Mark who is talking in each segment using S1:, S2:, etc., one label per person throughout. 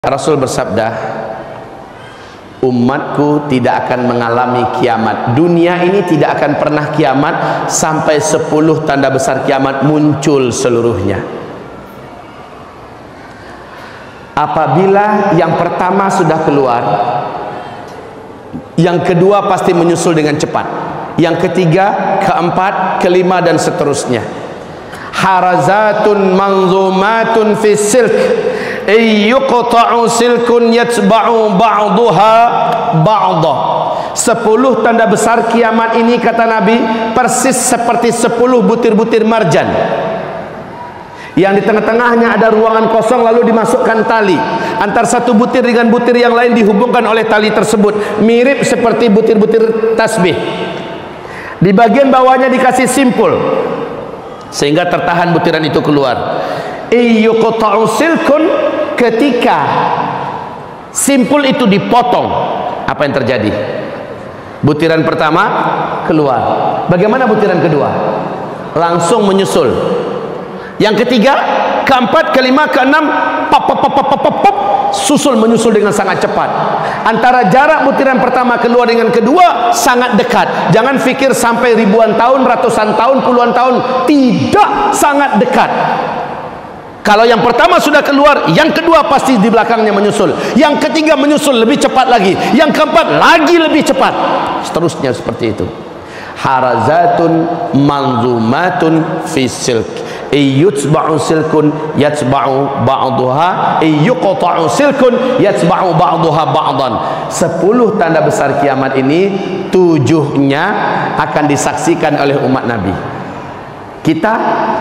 S1: Rasul bersabda, umatku tidak akan mengalami kiamat. Dunia ini tidak akan pernah kiamat sampai 10 tanda besar kiamat muncul seluruhnya. Apabila yang pertama sudah keluar, yang kedua pasti menyusul dengan cepat, yang ketiga, keempat, kelima dan seterusnya. Harazatun manzumatun fi silk yuqta'u silkun yatba'u ba'daha ba'dah. 10 tanda besar kiamat ini, kata Nabi, persis seperti 10 butir-butir marjan yang di tengah-tengahnya ada ruangan kosong, lalu dimasukkan tali antar satu butir dengan butir yang lain, dihubungkan oleh tali tersebut, mirip seperti butir-butir tasbih. Di bagian bawahnya dikasih simpul sehingga tertahan butiran itu keluar. Yuqta'u silkun, ketika simpul itu dipotong, apa yang terjadi? Butiran pertama keluar. Bagaimana butiran kedua? Langsung menyusul. Yang ketiga, keempat, kelima, keenam, susul menyusul dengan sangat cepat. Antara jarak butiran pertama keluar dengan kedua sangat dekat. Jangan fikir sampai ribuan tahun, ratusan tahun, puluhan tahun. Tidak, sangat dekat. Kalau yang pertama sudah keluar, yang kedua pasti di belakangnya menyusul, yang ketiga menyusul lebih cepat lagi, yang keempat lagi lebih cepat, seterusnya seperti itu. Harazatun manzumatun fi silk yutba'u silkun yatba'u ba'daha yuqta'u silkun yatba'u ba'daha ba'dan. 10 tanda besar kiamat ini 7-nya akan disaksikan oleh umat Nabi. Kita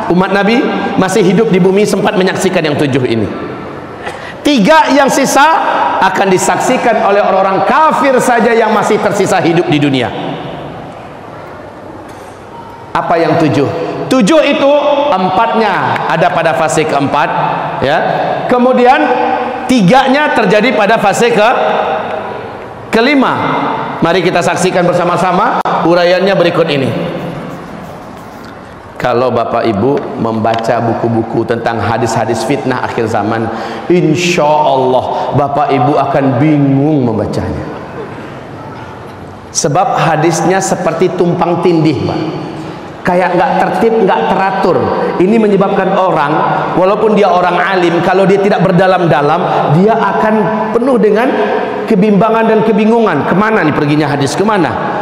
S1: umat Nabi masih hidup di bumi sempat menyaksikan yang 7 ini. 3 yang sisa akan disaksikan oleh orang-orang kafir saja yang masih tersisa hidup di dunia. Apa yang 7? 7 itu 4-nya ada pada fase keempat, ya. Kemudian 3-nya terjadi pada fase kelima. Mari kita saksikan bersama-sama uraiannya berikut ini. Kalau Bapak Ibu membaca buku-buku tentang hadis-hadis fitnah akhir zaman, insya Allah Bapak Ibu akan bingung membacanya. Sebab hadisnya seperti tumpang tindih, Pak. Kayak nggak tertib, nggak teratur. Ini menyebabkan orang, walaupun dia orang alim, kalau dia tidak berdalam-dalam, dia akan penuh dengan kebimbangan dan kebingungan. Kemana nih perginya hadis, kemana?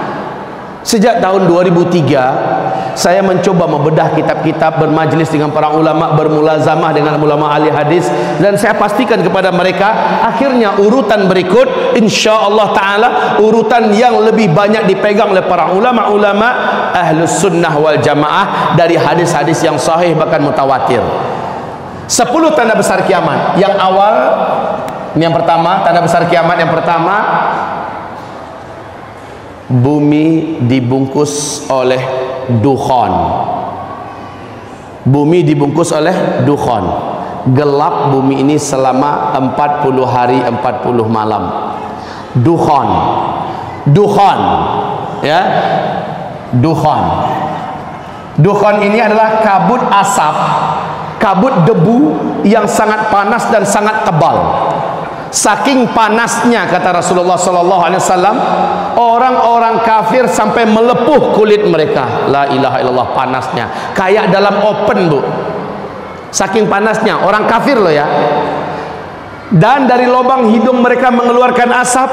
S1: Sejak tahun 2003 saya mencoba membedah kitab-kitab, bermajlis dengan para ulama, bermulazamah dengan ulama ahli hadis, dan saya pastikan kepada mereka, akhirnya urutan berikut insyaallah taala urutan yang lebih banyak dipegang oleh para ulama-ulama ahlus sunnah wal jamaah dari hadis-hadis yang sahih bahkan mutawatir. 10 tanda besar kiamat. Yang awal, ini yang pertama, tanda besar kiamat yang pertama, bumi dibungkus oleh dukhan. Bumi dibungkus oleh dukhan. Gelap bumi ini selama 40 hari 40 malam. Dukhan. Dukhan, ya. Dukhan. Dukhan ini adalah kabut asap, kabut debu yang sangat panas dan sangat tebal. Saking panasnya, kata Rasulullah SAW, orang-orang kafir sampai melepuh kulit mereka. La ilaha illallah, panasnya kayak dalam open, Bu. Saking panasnya, orang kafir loh ya. Dan dari lubang hidung mereka mengeluarkan asap,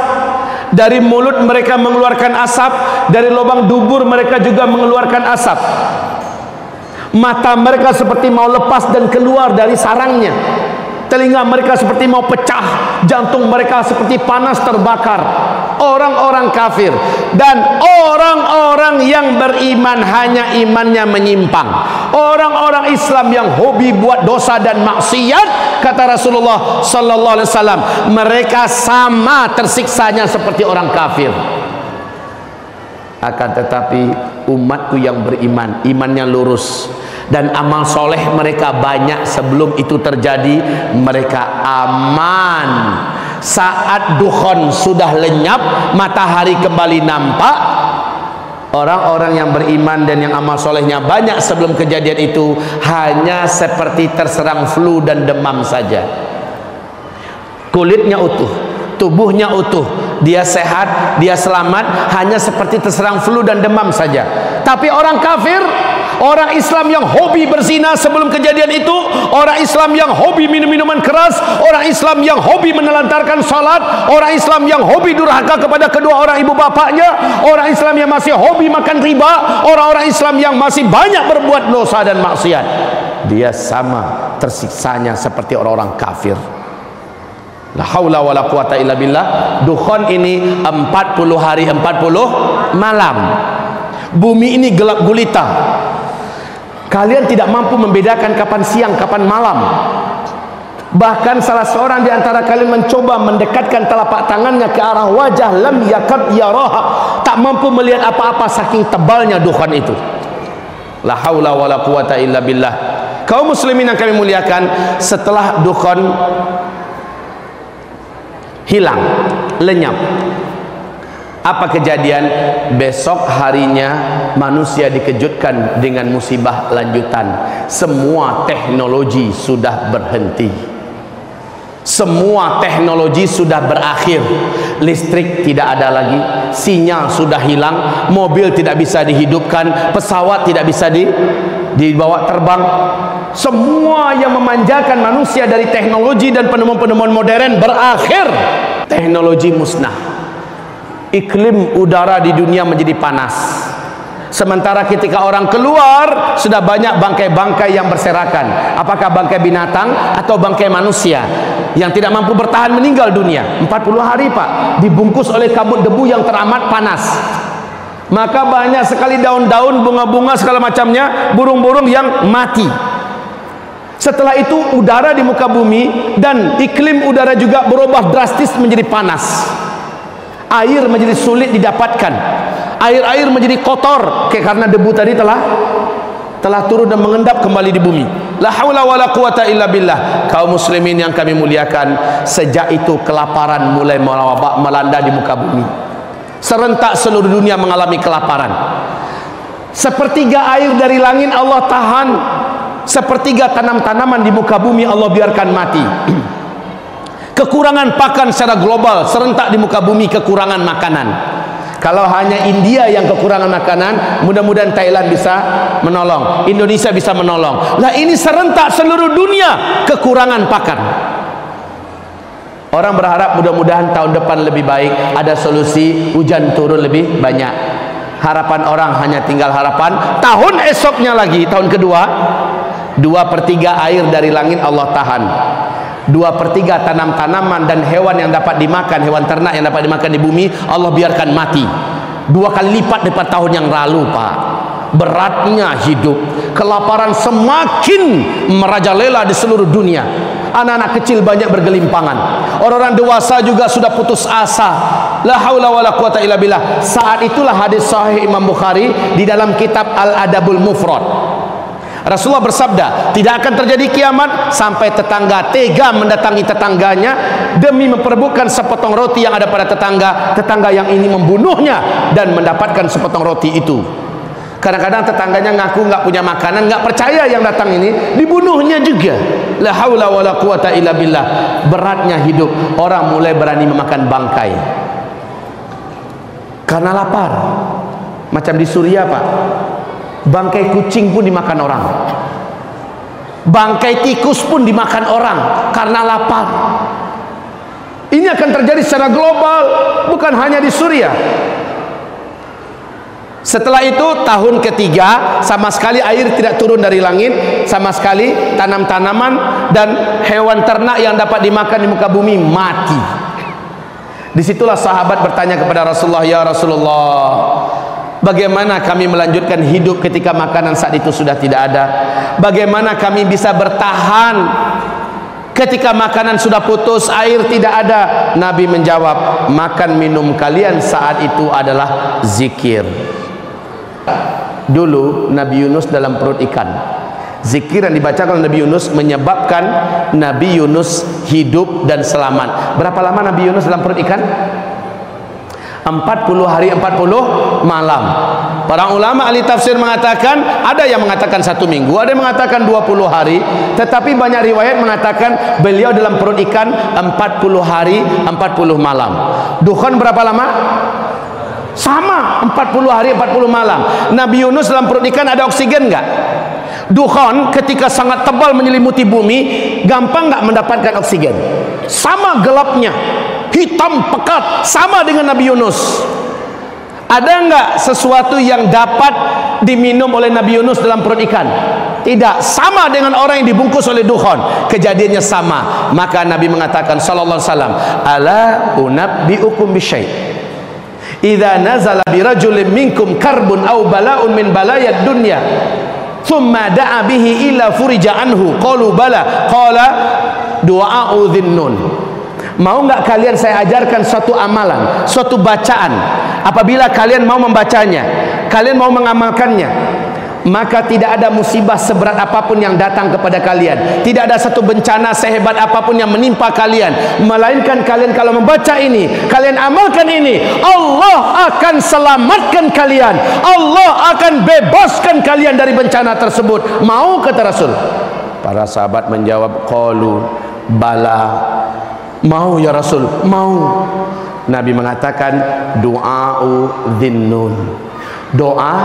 S1: dari mulut mereka mengeluarkan asap, dari lubang dubur mereka juga mengeluarkan asap. Mata mereka seperti mau lepas dan keluar dari sarangnya. Telinga mereka seperti mau pecah, jantung mereka seperti panas terbakar. Orang-orang kafir dan orang-orang yang beriman hanya imannya menyimpang. Orang-orang Islam yang hobi buat dosa dan maksiat, kata Rasulullah sallallahu alaihi wasallam, mereka sama tersiksanya seperti orang kafir. Akan tetapi umatku yang beriman, imannya lurus, dan amal soleh mereka banyak sebelum itu terjadi, mereka aman. Saat dukhan sudah lenyap, matahari kembali nampak, orang-orang yang beriman dan yang amal solehnya banyak sebelum kejadian itu hanya seperti terserang flu dan demam saja. kulitnya utuh, tubuhnya utuh, dia sehat, dia selamat, hanya seperti terserang flu dan demam saja. Tapi orang kafir, orang Islam yang hobi berzina sebelum kejadian itu, orang Islam yang hobi minum minuman keras, orang Islam yang hobi menelantarkan salat, orang Islam yang hobi durhaka kepada kedua orang ibu bapaknya, orang Islam yang masih hobi makan riba, orang-orang Islam yang masih banyak berbuat dosa dan maksiat, dia sama tersiksanya seperti orang-orang kafir. La haula wala quwata illa billah. Dukhon ini 40 hari 40 malam. Bumi ini gelap gulita. Kalian tidak mampu membedakan kapan siang, kapan malam. Bahkan salah seorang di antara kalian mencoba mendekatkan telapak tangannya ke arah wajah, lam yakad yaraha, tak mampu melihat apa-apa saking tebalnya dukhan itu. La haula wala quwata illa billah. Kaum muslimin yang kami muliakan, setelah dukhan hilang, lenyap, apa kejadian? Besok harinya manusia dikejutkan dengan musibah lanjutan. Semua teknologi sudah berhenti, semua teknologi sudah berakhir. Listrik tidak ada lagi, sinyal sudah hilang, mobil tidak bisa dihidupkan, pesawat tidak bisa dibawa terbang. Semua yang memanjakan manusia dari teknologi dan penemuan-penemuan modern berakhir. Teknologi musnah. Iklim udara di dunia menjadi panas. Sementara ketika orang keluar, sudah banyak bangkai-bangkai yang berserakan. Apakah bangkai binatang atau bangkai manusia yang tidak mampu bertahan meninggal dunia? 40 hari Pak, dibungkus oleh kabut debu yang teramat panas. Maka banyak sekali daun-daun, bunga-bunga segala macamnya, burung-burung yang mati. Setelah itu udara di muka bumi dan iklim udara juga berubah drastis menjadi panas. Air menjadi sulit didapatkan. Air-air menjadi kotor karena debu tadi telah turun dan mengendap kembali di bumi. La haula wala quwata illa billah. Kaum muslimin yang kami muliakan, sejak itu kelaparan mulai melanda di muka bumi. Serentak seluruh dunia mengalami kelaparan. Sepertiga air dari langit Allah tahan, sepertiga tanam-tanaman di muka bumi Allah biarkan mati. Kekurangan pakan secara global, serentak di muka bumi kekurangan makanan. Kalau hanya India yang kekurangan makanan, mudah-mudahan Thailand bisa menolong, Indonesia bisa menolong. Lah ini serentak seluruh dunia kekurangan pakan. Orang berharap mudah-mudahan tahun depan lebih baik, ada solusi, hujan turun lebih banyak. Harapan orang hanya tinggal harapan tahun esoknya lagi, tahun kedua, 2/3 air dari langit Allah tahan, 2/3 tanam-tanaman dan hewan yang dapat dimakan, hewan ternak yang dapat dimakan di bumi Allah biarkan mati. 2 kali lipat daripada tahun yang lalu Pak. Beratnya hidup, kelaparan semakin merajalela di seluruh dunia. Anak-anak kecil banyak bergelimpangan, orang-orang dewasa juga sudah putus asa. La haula wala quwata illa billah. Saat itulah hadis sahih Imam Bukhari di dalam kitab Al-Adabul Mufrad. Rasulullah bersabda, tidak akan terjadi kiamat sampai tetangga tega mendatangi tetangganya demi memperebutkan sepotong roti yang ada pada tetangga yang ini membunuhnya dan mendapatkan sepotong roti itu. Kadang-kadang tetangganya ngaku nggak punya makanan, nggak percaya yang datang ini, dibunuhnya juga. La haula wala quwata illa billah. Beratnya hidup, orang mulai berani memakan bangkai karena lapar. Macam di Suriah Pak, bangkai kucing pun dimakan orang, bangkai tikus pun dimakan orang karena lapar. Ini akan terjadi secara global, bukan hanya di Suriah. Setelah itu tahun ketiga, sama sekali air tidak turun dari langit, sama sekali tanam-tanaman dan hewan ternak yang dapat dimakan di muka bumi mati. Disitulah sahabat bertanya kepada Rasulullah, ya Rasulullah, bagaimana kami melanjutkan hidup ketika makanan saat itu sudah tidak ada? Bagaimana kami bisa bertahan ketika makanan sudah putus, air tidak ada? Nabi menjawab, makan minum kalian saat itu adalah zikir. Dulu Nabi Yunus dalam perut ikan, zikir yang dibacakan oleh Nabi Yunus menyebabkan Nabi Yunus hidup dan selamat. Berapa lama Nabi Yunus dalam perut ikan? 40 hari 40 malam. Para ulama ahli tafsir mengatakan, ada yang mengatakan 1 minggu, ada yang mengatakan 20 hari, tetapi banyak riwayat mengatakan beliau dalam perut ikan 40 hari 40 malam. Dukhan berapa lama? Sama, 40 hari 40 malam. Nabi Yunus dalam perut ikan ada oksigen enggak? Dukhan ketika sangat tebal menyelimuti bumi, gampang enggak mendapatkan oksigen? Sama gelapnya, hitam pekat, sama dengan Nabi Yunus. Ada enggak sesuatu yang dapat diminum oleh Nabi Yunus dalam perut ikan? Tidak. Sama dengan orang yang dibungkus oleh dukhan, kejadiannya sama. Maka Nabi mengatakan sallallahu alaihi wasallam, ala unabbiukum bisyai' idza nazala birajulin minkum karbun aw bala'un min balayad dunya thumma da'a bihi illa furija anhu qalu bala qala du'a'u dhinnun. Mau enggak kalian saya ajarkan suatu amalan, suatu bacaan, apabila kalian mau membacanya, kalian mau mengamalkannya, maka tidak ada musibah seberat apapun yang datang kepada kalian, tidak ada satu bencana sehebat apapun yang menimpa kalian, melainkan kalian kalau membaca ini, kalian amalkan ini, Allah akan selamatkan kalian, Allah akan bebaskan kalian dari bencana tersebut. Mau? Kata Rasul. Para sahabat menjawab, qalu bala, mau ya Rasul, mau. Nabi mengatakan du'a'u dhinnun, doa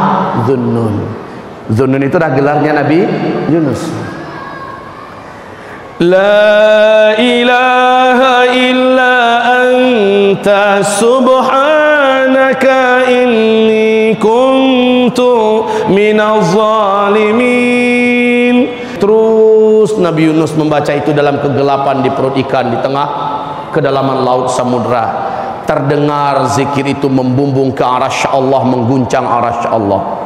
S1: dhunnun. Dhunnun itu dah gelarnya Nabi Yunus. La ilaha illa anta subhanaka inni kuntu minaz zalimin. Terus Nabi Yunus membaca itu dalam kegelapan di perut ikan, di tengah kedalaman laut samudra. Terdengar zikir itu membumbung ke arasy Allah, mengguncang arasy Allah.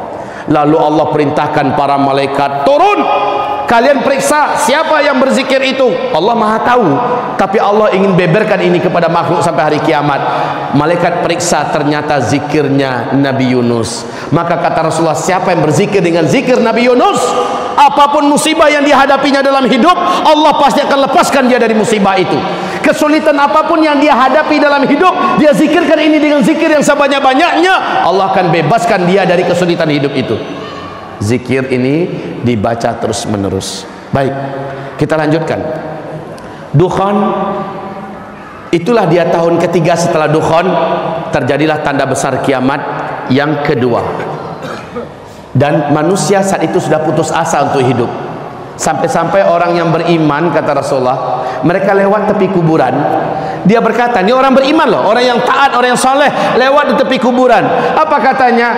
S1: Lalu Allah perintahkan para malaikat turun, kalian periksa siapa yang berzikir itu. Allah maha tahu, tapi Allah ingin beberkan ini kepada makhluk sampai hari kiamat. Malaikat periksa, ternyata zikirnya Nabi Yunus. Maka kata Rasulullah, siapa yang berzikir dengan zikir Nabi Yunus, apapun musibah yang dihadapinya dalam hidup, Allah pasti akan lepaskan dia dari musibah itu. Kesulitan apapun yang dia hadapi dalam hidup, dia zikirkan ini dengan zikir yang sebanyak-banyaknya, Allah akan bebaskan dia dari kesulitan hidup itu. Zikir ini dibaca terus menerus. Baik, kita lanjutkan. Dukhan, itulah dia tahun ketiga setelah dukhan, terjadilah tanda besar kiamat yang kedua. Dan manusia saat itu sudah putus asa untuk hidup. Sampai-sampai orang yang beriman, kata Rasulullah, mereka lewat tepi kuburan. Dia berkata, ini orang beriman loh, orang yang taat, orang yang soleh, lewat di tepi kuburan. Apa katanya?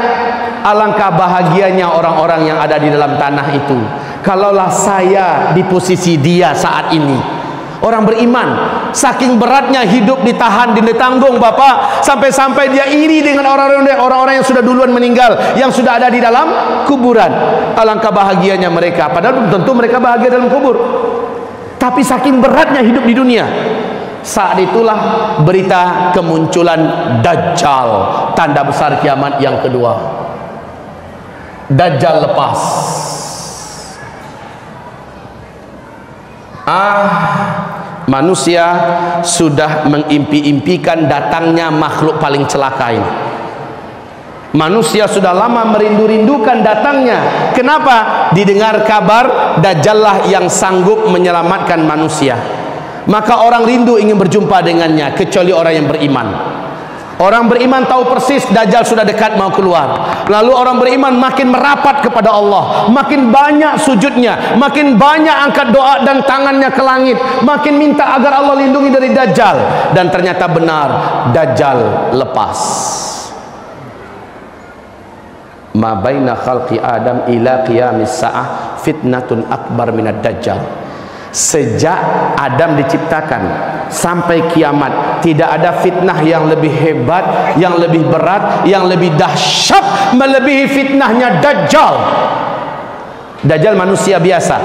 S1: Alangkah bahagianya orang-orang yang ada di dalam tanah itu, kalaulah saya di posisi dia saat ini. Orang beriman, saking beratnya hidup ditahan, ditanggung Bapak, sampai-sampai dia iri dengan orang-orang yang sudah duluan meninggal, yang sudah ada di dalam kuburan. Alangkah bahagianya mereka, padahal tentu mereka bahagia dalam kubur, tapi saking beratnya hidup di dunia. Saat itulah berita kemunculan Dajjal, tanda besar kiamat yang kedua. Dajjal lepas. Manusia sudah mengimpi-impikan datangnya makhluk paling celaka ini. Manusia sudah lama merindu-rindukan datangnya. Kenapa? Didengar kabar Dajjallah yang sanggup menyelamatkan manusia. Maka orang rindu ingin berjumpa dengannya, kecuali orang yang beriman. Orang beriman tahu persis Dajjal sudah dekat mau keluar. Lalu orang beriman makin merapat kepada Allah, makin banyak sujudnya, makin banyak angkat doa dan tangannya ke langit, makin minta agar Allah lindungi dari Dajjal. Dan ternyata benar, Dajjal lepas. Ma baina khalqi Adam ila qiyamis sa'ah fitnatun akbar minad Dajjal. Sejak Adam diciptakan sampai kiamat, tidak ada fitnah yang lebih hebat, yang lebih berat, yang lebih dahsyat melebihi fitnahnya Dajjal. Dajjal manusia biasa,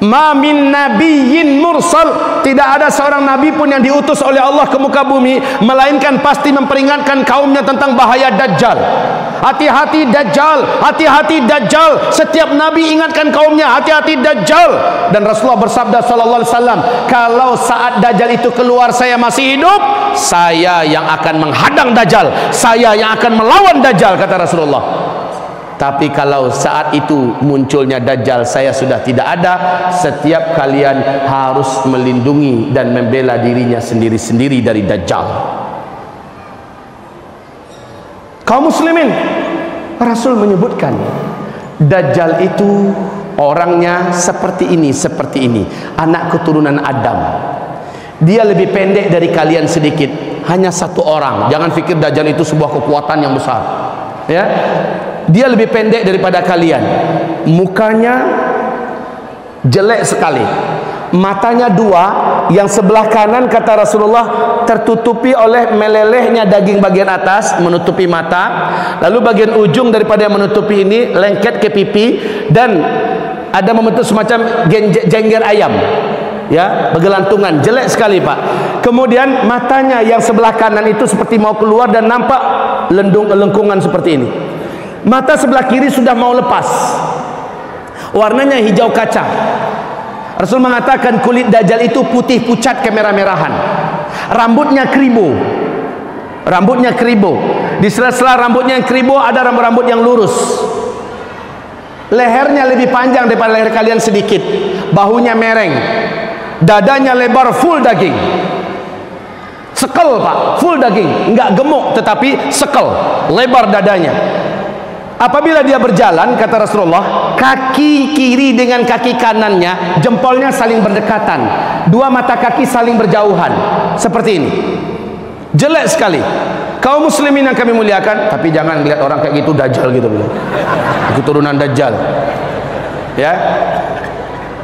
S1: Ma min nabiyyin mursal, tidak ada seorang nabi pun yang diutus oleh Allah ke muka bumi melainkan pasti memperingatkan kaumnya tentang bahaya Dajjal. Hati-hati Dajjal, hati-hati Dajjal. Setiap nabi ingatkan kaumnya, hati-hati Dajjal. Dan Rasulullah bersabda sallallahu alaihi wasallam, kalau saat Dajjal itu keluar saya masih hidup, saya yang akan menghadang Dajjal, saya yang akan melawan Dajjal, kata Rasulullah. Tapi kalau saat itu munculnya Dajjal, saya sudah tidak ada. Setiap kalian harus melindungi dan membela dirinya sendiri-sendiri dari Dajjal. Kaum muslimin, Rasul menyebutkan Dajjal itu orangnya seperti ini, anak keturunan Adam. Dia lebih pendek dari kalian sedikit, hanya satu orang. Jangan fikir Dajjal itu sebuah kekuatan yang besar, ya. Dia lebih pendek daripada kalian. Mukanya jelek sekali, matanya dua, yang sebelah kanan kata Rasulullah tertutupi oleh melelehnya daging bagian atas menutupi mata, lalu bagian ujung daripada yang menutupi ini lengket ke pipi dan ada membentuk semacam jengger ayam, ya, bergelantungan, jelek sekali Pak. Kemudian matanya yang sebelah kanan itu seperti mau keluar dan nampak lengkungan seperti ini. Mata sebelah kiri sudah mau lepas, warnanya hijau kaca. Rasul mengatakan kulit Dajjal itu putih pucat kemerah-merahan, rambutnya keribu, di sela-sela rambutnya yang keribu ada rambut-rambut yang lurus. Lehernya lebih panjang daripada leher kalian sedikit, bahunya mereng, dadanya lebar, full daging, sekel Pak, full daging, enggak gemuk tetapi sekel, lebar dadanya. Apabila dia berjalan, kata Rasulullah, kaki kiri dengan kaki kanannya, jempolnya saling berdekatan, dua mata kaki saling berjauhan, seperti ini. Jelek sekali. Kaum muslimin yang kami muliakan, tapi jangan lihat orang kayak gitu Dajjal gitu, keturunan Dajjal, ya.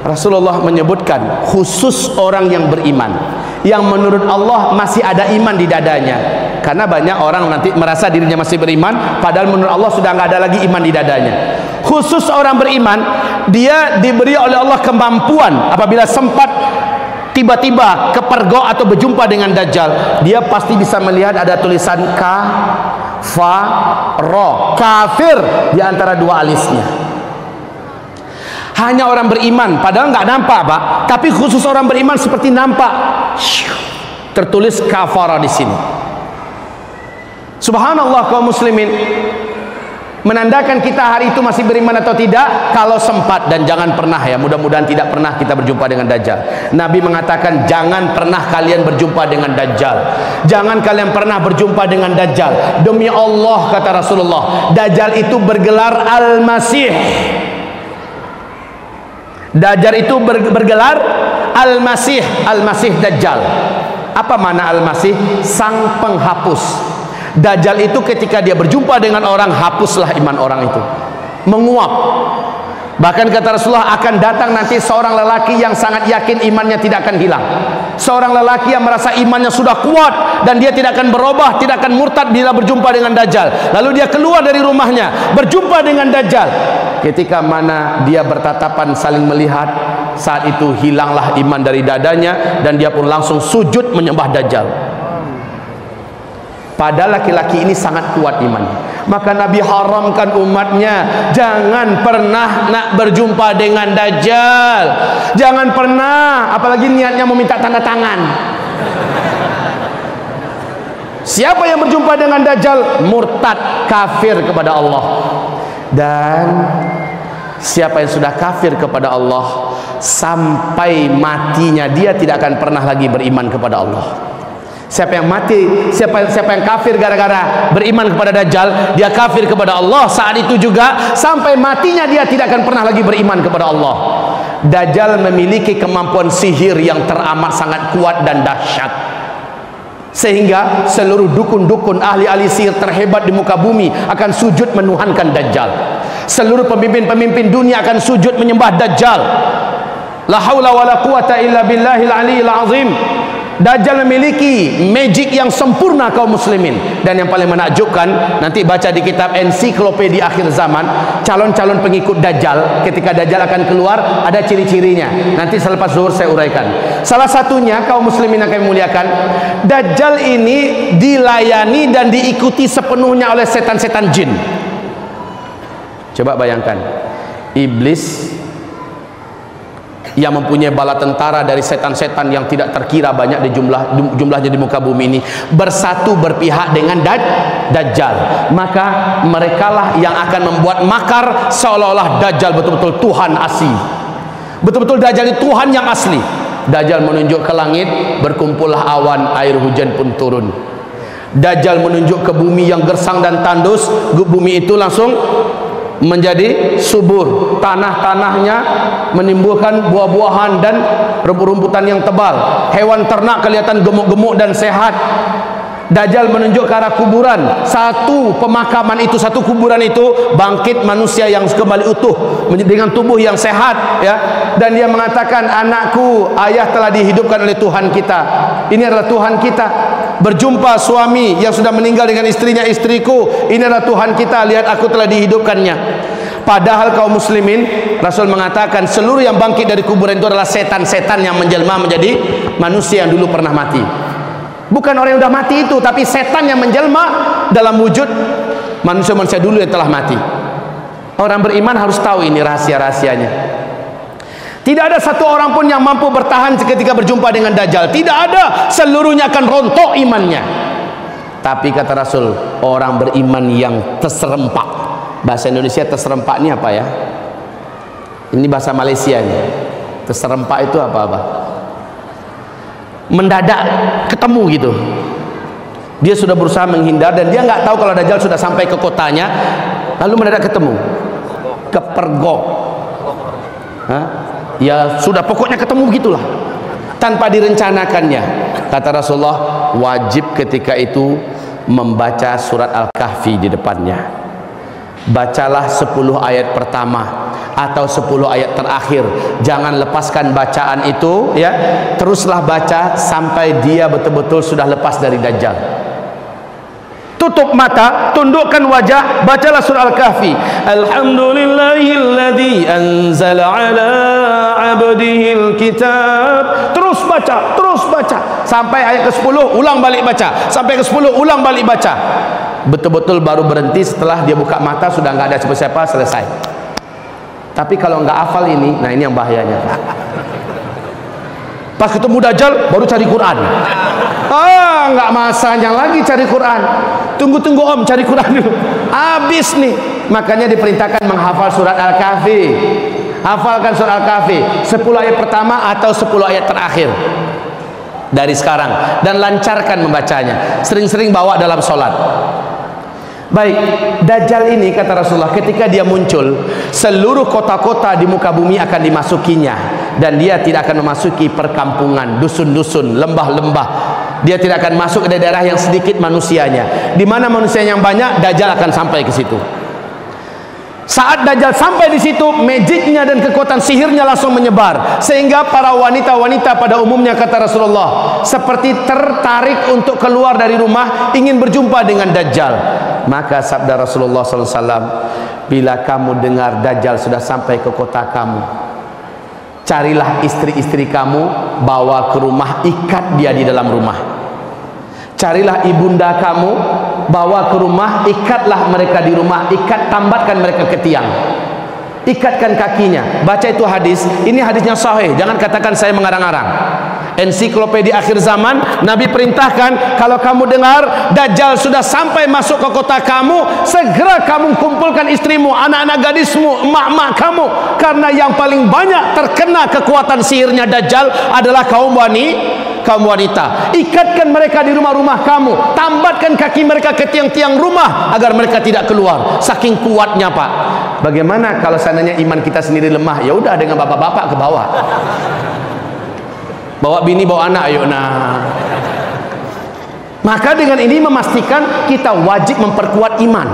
S1: Rasulullah menyebutkan khusus orang yang beriman, yang menurut Allah masih ada iman di dadanya. Karena banyak orang nanti merasa dirinya masih beriman, padahal menurut Allah sudah nggak ada lagi iman di dadanya. Khusus orang beriman, dia diberi oleh Allah kemampuan apabila sempat tiba-tiba kepergok atau berjumpa dengan Dajjal, dia pasti bisa melihat ada tulisan kafaro, kafir di antara dua alisnya. Hanya orang beriman, padahal nggak nampak Pak, tapi khusus orang beriman seperti nampak tertulis kafara di sini. Subhanallah kaum muslimin, menandakan kita hari itu masih beriman atau tidak kalau sempat, dan jangan pernah, ya, mudah-mudahan tidak pernah kita berjumpa dengan Dajjal. Nabi mengatakan jangan pernah kalian berjumpa dengan Dajjal, jangan kalian pernah berjumpa dengan Dajjal. Demi Allah kata Rasulullah, Dajjal itu bergelar Al-Masih. Dajjal itu bergelar Al-Masih, Al-Masih Dajjal. Apa makna Al-Masih? Sang penghapus. Dajjal itu ketika dia berjumpa dengan orang, hapuslah iman orang itu, menguap. Bahkan kata Rasulullah, akan datang nanti seorang lelaki yang sangat yakin imannya tidak akan hilang, seorang lelaki yang merasa imannya sudah kuat dan dia tidak akan berubah, tidak akan murtad bila berjumpa dengan Dajjal. Lalu dia keluar dari rumahnya, berjumpa dengan Dajjal. Ketika mana dia bertatapan saling melihat, saat itu hilanglah iman dari dadanya dan dia pun langsung sujud menyembah Dajjal. Padahal laki-laki ini sangat kuat imannya. Maka Nabi haramkan umatnya, jangan pernah nak berjumpa dengan Dajjal, jangan pernah, apalagi niatnya meminta tanda tangan. Siapa yang berjumpa dengan Dajjal murtad, kafir kepada Allah. Dan siapa yang sudah kafir kepada Allah sampai matinya, dia tidak akan pernah lagi beriman kepada Allah. Siapa yang mati, siapa yang kafir gara-gara beriman kepada Dajjal, dia kafir kepada Allah saat itu juga, sampai matinya dia tidak akan pernah lagi beriman kepada Allah. Dajjal memiliki kemampuan sihir yang teramat sangat kuat dan dahsyat, sehingga seluruh dukun-dukun ahli-ahli sihir terhebat di muka bumi akan sujud menuhankan Dajjal. Seluruh pemimpin-pemimpin dunia akan sujud menyembah Dajjal. La haula wala quwata illa billahil aliyil azim. Dajjal memiliki magic yang sempurna kaum muslimin. Dan yang paling menakjubkan, nanti baca di kitab Ensiklopedia Akhir Zaman, calon-calon pengikut Dajjal ketika Dajjal akan keluar ada ciri-cirinya. Nanti selepas zuhur saya uraikan. Salah satunya kaum muslimin yang kami muliakan, Dajjal ini dilayani dan diikuti sepenuhnya oleh setan-setan jin. Coba bayangkan, iblis yang mempunyai bala tentara dari setan-setan yang tidak terkira banyak di jumlahnya di muka bumi ini bersatu berpihak dengan Dajjal. Maka merekalah yang akan membuat makar seolah-olah Dajjal betul-betul Tuhan asli. Betul-betul Dajjal itu Tuhan yang asli. Dajjal menunjuk ke langit, berkumpullah awan, air hujan pun turun. Dajjal menunjuk ke bumi yang gersang dan tandus, bumi itu langsung menjadi subur, tanah-tanahnya menimbulkan buah-buahan dan rumput-rumputan yang tebal, hewan ternak kelihatan gemuk-gemuk dan sehat. Dajjal menunjuk ke arah kuburan, satu pemakaman itu, satu kuburan itu bangkit manusia yang kembali utuh dengan tubuh yang sehat, ya. Dan dia mengatakan, anakku, ayah telah dihidupkan oleh Tuhan kita, ini adalah Tuhan kita. Berjumpa suami yang sudah meninggal dengan istrinya, istriku, ini adalah Tuhan kita, lihat aku telah dihidupkannya. Padahal kaum muslimin, Rasul mengatakan seluruh yang bangkit dari kuburan itu adalah setan-setan yang menjelma menjadi manusia yang dulu pernah mati. Bukan orang yang sudah mati itu, tapi setan yang menjelma dalam wujud manusia-manusia dulu yang telah mati. Orang beriman harus tahu ini rahasia-rahasianya. Tidak ada satu orang pun yang mampu bertahan ketika berjumpa dengan Dajjal. Tidak ada, seluruhnya akan rontok imannya. Tapi kata Rasul, orang beriman yang terserempak. Bahasa Indonesia terserempak ini apa ya? Ini bahasa Malaysia nih. Terserempak itu apa-apa? Mendadak ketemu gitu. Dia sudah berusaha menghindar dan dia nggak tahu kalau Dajjal sudah sampai ke kotanya, lalu mendadak ketemu. Kepergok. Hah? Ya sudah, pokoknya ketemu begitulah, tanpa direncanakannya. Kata Rasulullah, wajib ketika itu membaca surat Al-Kahfi di depannya. Bacalah 10 ayat pertama atau 10 ayat terakhir, jangan lepaskan bacaan itu, ya. Teruslah baca sampai dia betul-betul sudah lepas dari Dajjal. Tutup mata, tundukkan wajah, bacalah surah Al-Kahfi. Alhamdulillahilladzi anzala ala abdihil kitab. Terus baca sampai ayat ke-10, ulang balik baca. Sampai ke-10, ulang balik baca. Betul-betul baru berhenti setelah dia buka mata sudah nggak ada siapa-siapa, selesai. Tapi kalau nggak hafal ini, nah ini yang bahayanya. Pas ketemu Dajjal baru cari Quran. Nggak masanya lagi cari Quran. Tunggu om, cari Quran dulu. Habis nih. Makanya diperintahkan menghafal surat Al-Kahfi. Hafalkan surat Al-Kahfi 10 ayat pertama atau 10 ayat terakhir dari sekarang, dan lancarkan membacanya. Sering-sering bawa dalam sholat. Baik, Dajjal ini kata Rasulullah, ketika dia muncul, seluruh kota-kota di muka bumi akan dimasukinya, dan dia tidak akan memasuki perkampungan, dusun-dusun, lembah-lembah. Dia tidak akan masuk ke daerah yang sedikit manusianya. Di mana manusia yang banyak, Dajjal akan sampai ke situ. Saat Dajjal sampai di situ, magicnya dan kekuatan sihirnya langsung menyebar, sehingga para wanita-wanita pada umumnya kata Rasulullah seperti tertarik untuk keluar dari rumah ingin berjumpa dengan Dajjal. Maka sabda Rasulullah SAW, bila kamu dengar Dajjal sudah sampai ke kota kamu, carilah istri-istri kamu, bawa ke rumah, ikat dia di dalam rumah. Carilah ibunda kamu, bawa ke rumah, ikatlah mereka di rumah, tambatkan mereka ke tiang, ikatkan kakinya. Baca itu hadis, ini hadisnya sahih, jangan katakan saya mengarang-arang. Ensiklopedia Akhir Zaman, Nabi perintahkan, kalau kamu dengar Dajjal sudah sampai masuk ke kota kamu, segera kamu kumpulkan istrimu, anak-anak gadismu, emak-emak kamu, karena yang paling banyak terkena kekuatan sihirnya Dajjal adalah kaum wanita. Ikatkan mereka di rumah-rumah kamu, tambatkan kaki mereka ke tiang-tiang rumah agar mereka tidak keluar. Saking kuatnya, Pak. Bagaimana kalau seandainya iman kita sendiri lemah? Ya udah, dengan bapak-bapak ke bawah, bawa bini, bawa anak, ayo nah. Maka dengan ini memastikan kita wajib memperkuat iman,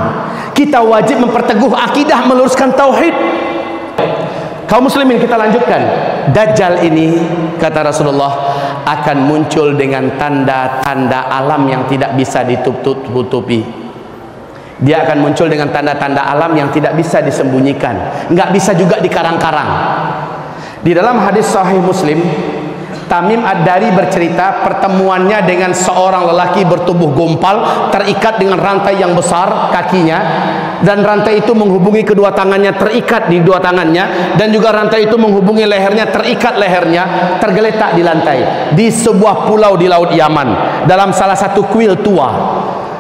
S1: kita wajib memperteguh akidah, meluruskan tauhid. Kaum muslimin, kita lanjutkan. Dajjal ini, kata Rasulullah, akan muncul dengan tanda-tanda alam yang tidak bisa ditutupi. Dia akan muncul dengan tanda-tanda alam yang tidak bisa disembunyikan, nggak bisa juga dikarang-karang. Di dalam hadis Sahih Muslim, Tamim Ad-Dari bercerita pertemuannya dengan seorang lelaki bertubuh gompal, terikat dengan rantai yang besar kakinya, dan rantai itu menghubungi kedua tangannya, terikat di dua tangannya, dan juga rantai itu menghubungi lehernya, terikat lehernya, tergeletak di lantai di sebuah pulau di Laut Yaman, dalam salah satu kuil tua.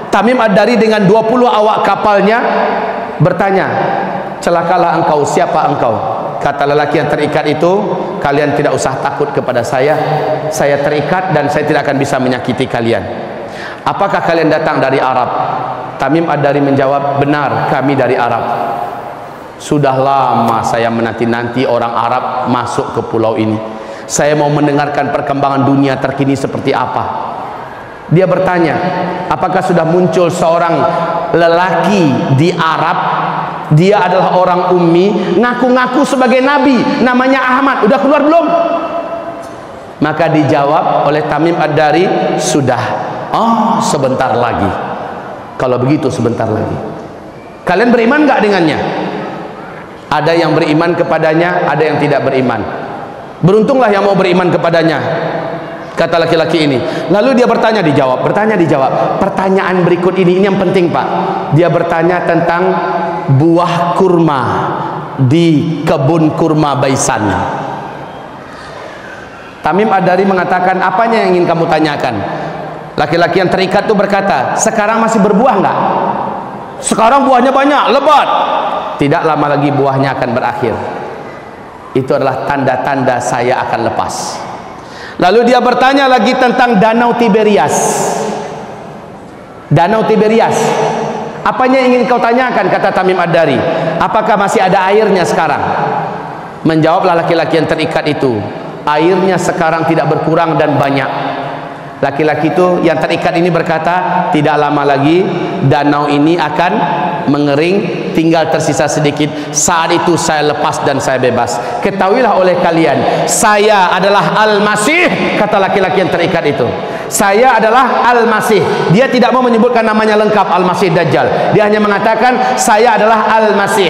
S1: Tamim Ad-Dari dengan 20 awak kapalnya bertanya, celakalah engkau, siapa engkau? Kata lelaki yang terikat itu, kalian tidak usah takut kepada saya terikat dan saya tidak akan bisa menyakiti kalian. Apakah kalian datang dari Arab? Tamim Ad-Dari menjawab, benar, kami dari Arab. Sudah lama saya menanti-nanti orang Arab masuk ke pulau ini. Saya mau mendengarkan perkembangan dunia terkini seperti apa. Dia bertanya, apakah sudah muncul seorang lelaki di Arab? Dia adalah orang ummi, ngaku-ngaku sebagai nabi, namanya Ahmad. Udah keluar belum? Maka dijawab oleh Tamim Ad-Dari, sudah. Oh, sebentar lagi. Kalau begitu sebentar lagi. Kalian beriman nggak dengannya? Ada yang beriman kepadanya, ada yang tidak beriman. Beruntunglah yang mau beriman kepadanya, kata laki-laki ini. Lalu dia bertanya dijawab. Pertanyaan berikut ini yang penting, Pak. Dia bertanya tentang buah kurma di kebun kurma Baisan. Tamim Ad-Dari mengatakan, apanya yang ingin kamu tanyakan? Laki-laki yang terikat itu berkata, sekarang masih berbuah enggak? Sekarang buahnya banyak, lebat. Tidak lama lagi buahnya akan berakhir. Itu adalah tanda-tanda saya akan lepas. Lalu dia bertanya lagi tentang Danau Tiberias. Danau Tiberias, apanya yang ingin kau tanyakan? Kata Tamim Ad-Dari, apakah masih ada airnya sekarang? Menjawablah laki-laki yang terikat itu, airnya sekarang tidak berkurang dan banyak. Laki-laki itu yang terikat ini berkata, tidak lama lagi danau ini akan mengering, tinggal tersisa sedikit. Saat itu saya lepas dan saya bebas. Ketahuilah oleh kalian, saya adalah Al-Masih, kata laki-laki yang terikat itu. Saya adalah Al-Masih. Dia tidak mau menyebutkan namanya lengkap, Al-Masih Dajjal. Dia hanya mengatakan, saya adalah Al-Masih.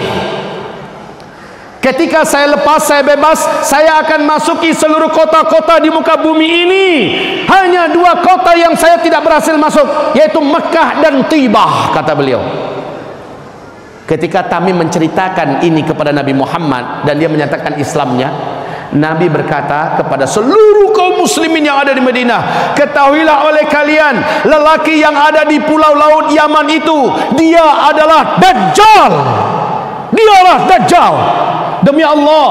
S1: Ketika saya lepas, saya bebas, saya akan masuki seluruh kota-kota di muka bumi ini. Hanya 2 kota yang saya tidak berhasil masuk, yaitu Mekah dan Tibah, kata beliau. Ketika Tamim menceritakan ini kepada Nabi Muhammad dan dia menyatakan Islamnya, Nabi berkata kepada seluruh kaum muslimin yang ada di Madinah, ketahuilah oleh kalian, lelaki yang ada di pulau Laut Yaman itu, dia adalah Dajjal. Dialah Dajjal. Demi Allah,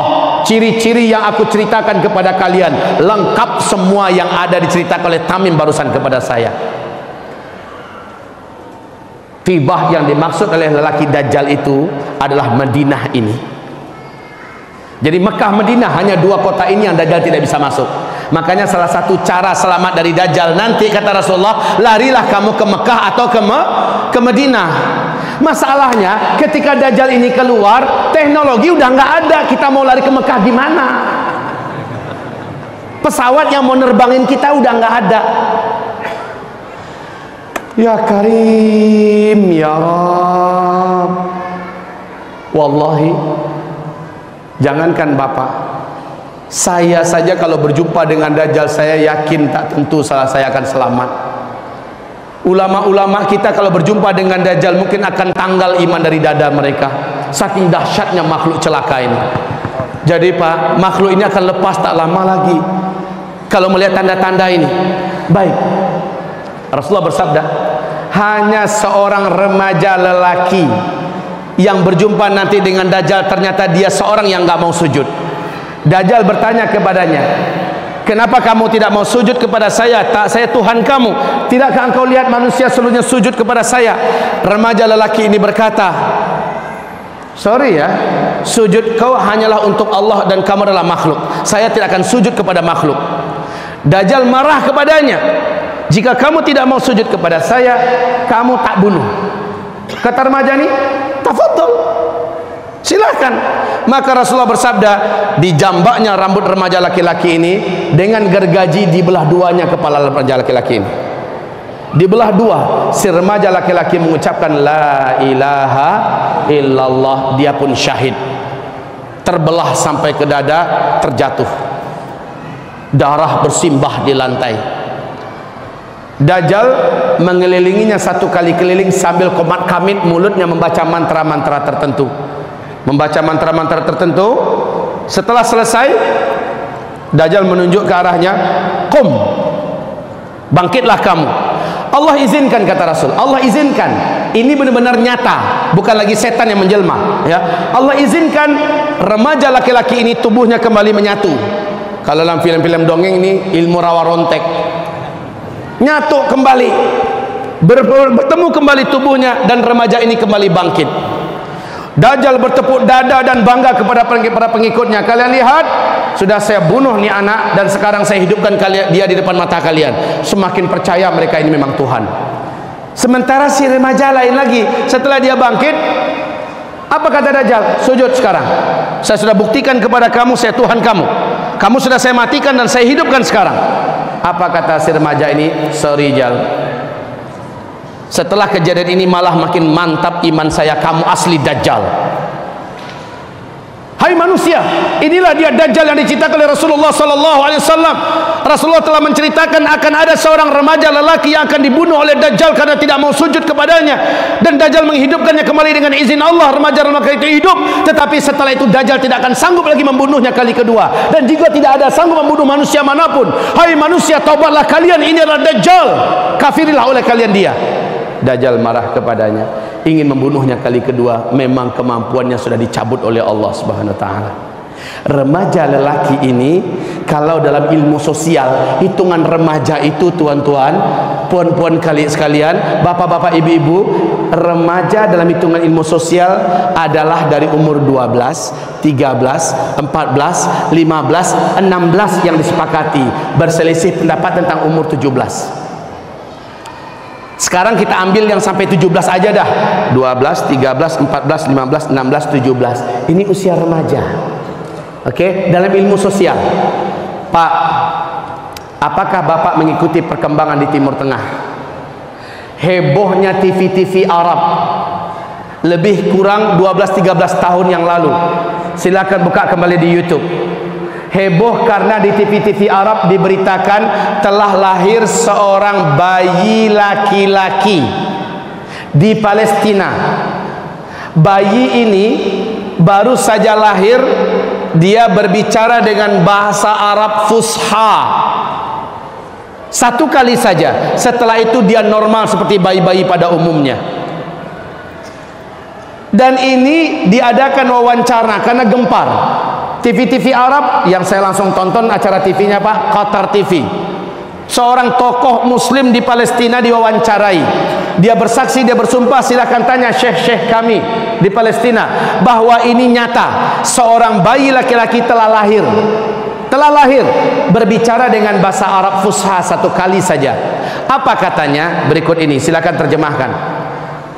S1: ciri-ciri yang aku ceritakan kepada kalian lengkap semua yang ada diceritakan oleh Tamim barusan kepada saya. Tibah yang dimaksud oleh lelaki Dajjal itu adalah Madinah ini. Jadi Mekah Madinah hanya 2 kota ini yang Dajjal tidak bisa masuk. Makanya salah satu cara selamat dari Dajjal nanti, kata Rasulullah, larilah kamu ke Mekah atau ke Madinah. Masalahnya ketika Dajjal ini keluar, teknologi udah nggak ada. Kita mau lari ke Mekah gimana? Pesawat yang mau nerbangin kita udah nggak ada. Ya Karim, ya Rab. Wallahi, jangankan Bapak, saya saja kalau berjumpa dengan Dajjal, saya yakin tak tentu saya akan selamat. Ulama-ulama kita kalau berjumpa dengan Dajjal mungkin akan tanggal iman dari dada mereka, saking dahsyatnya makhluk celaka ini. Jadi Pak, makhluk ini akan lepas tak lama lagi kalau melihat tanda-tanda ini. Baik, Rasulullah bersabda, hanya seorang remaja lelaki yang berjumpa nanti dengan Dajjal, ternyata dia seorang yang nggak mau sujud. Dajjal bertanya kepadanya, kenapa kamu tidak mau sujud kepada saya? Tak, saya Tuhan kamu. Tidakkah engkau lihat manusia seluruhnya sujud kepada saya? Remaja lelaki ini berkata, sorry ya, sujud kau hanyalah untuk Allah dan kamu adalah makhluk. Saya tidak akan sujud kepada makhluk. Dajjal marah kepadanya, jika kamu tidak mau sujud kepada saya, kamu tak bunuh. Kata remaja ini, tafadhol, Silahkan. Maka Rasulullah bersabda, dijambaknya rambut remaja laki-laki ini dengan gergaji, dibelah duanya kepala remaja laki-laki ini. Dibelah dua. Si remaja laki-laki mengucapkan la ilaha illallah, dia pun syahid. Terbelah sampai ke dada, terjatuh. Darah bersimbah di lantai. Dajjal mengelilinginya satu kali keliling sambil komat kamit mulutnya membaca mantra-mantra tertentu. Membaca mantra-mantra tertentu. Setelah selesai, Dajjal menunjuk ke arahnya, "Qum, bangkitlah kamu." Allah izinkan, kata Rasul. Allah izinkan. Ini benar-benar nyata, bukan lagi setan yang menjelma, ya. Allah izinkan remaja laki-laki ini tubuhnya kembali menyatu. Kalau dalam film-film dongeng ini ilmu rawa rontek. Nyatu kembali, bertemu kembali tubuhnya, dan remaja ini kembali bangkit. Dajjal bertepuk dada dan bangga kepada para pengikutnya. Kalian lihat, sudah saya bunuh nih anak, dan sekarang saya hidupkan dia di depan mata kalian. Semakin percaya mereka ini memang Tuhan. Sementara si remaja lain lagi, setelah dia bangkit, apa kata Dajjal? Sujud sekarang. Saya sudah buktikan kepada kamu, saya Tuhan kamu. Kamu sudah saya matikan dan saya hidupkan sekarang. Apa kata si remaja ini? Sorry Jal, setelah kejadian ini malah makin mantap iman saya, kamu asli Dajjal. Hai manusia, inilah dia Dajjal yang diceritakan oleh Rasulullah SAW. Rasulullah telah menceritakan akan ada seorang remaja lelaki yang akan dibunuh oleh Dajjal karena tidak mau sujud kepadanya, dan Dajjal menghidupkannya kembali dengan izin Allah. Remaja-remaja itu hidup, tetapi setelah itu Dajjal tidak akan sanggup lagi membunuhnya kali kedua, dan juga tidak ada sanggup membunuh manusia manapun. Hai manusia, taubatlah kalian, ini adalah Dajjal, kafirilah oleh kalian dia. Dajjal marah kepadanya, ingin membunuhnya kali kedua. Memang kemampuannya sudah dicabut oleh Allah Subhanahu wa taala. Remaja lelaki ini, kalau dalam ilmu sosial, hitungan remaja itu tuan-tuan, puan-puan sekalian, bapak-bapak, ibu-ibu, remaja dalam hitungan ilmu sosial adalah dari umur 12, 13, 14, 15, 16 yang disepakati. Berselisih pendapat tentang umur 17. Sekarang kita ambil yang sampai 17 aja dah. 12, 13, 14, 15, 16, 17. Ini usia remaja. Oke, dalam ilmu sosial. Pak, apakah Bapak mengikuti perkembangan di Timur Tengah? Hebohnya TV-TV Arab lebih kurang 12-13 tahun yang lalu. Silakan buka kembali di YouTube. Heboh karena di TV-TV Arab diberitakan telah lahir seorang bayi laki-laki di Palestina. Bayi ini baru saja lahir, dia berbicara dengan bahasa Arab fusha. Satu kali saja. Setelah itu dia normal seperti bayi-bayi pada umumnya. Dan ini diadakan wawancara karena gempar. TV-TV Arab yang saya langsung tonton acara TV-nya Pak, Qatar TV. Seorang tokoh muslim di Palestina diwawancarai. Dia bersaksi, dia bersumpah, silahkan tanya syekh-syekh kami di Palestina, bahwa ini nyata. Seorang bayi laki-laki telah lahir. Telah lahir, berbicara dengan bahasa Arab fusha satu kali saja. Apa katanya? Berikut ini, silahkan terjemahkan.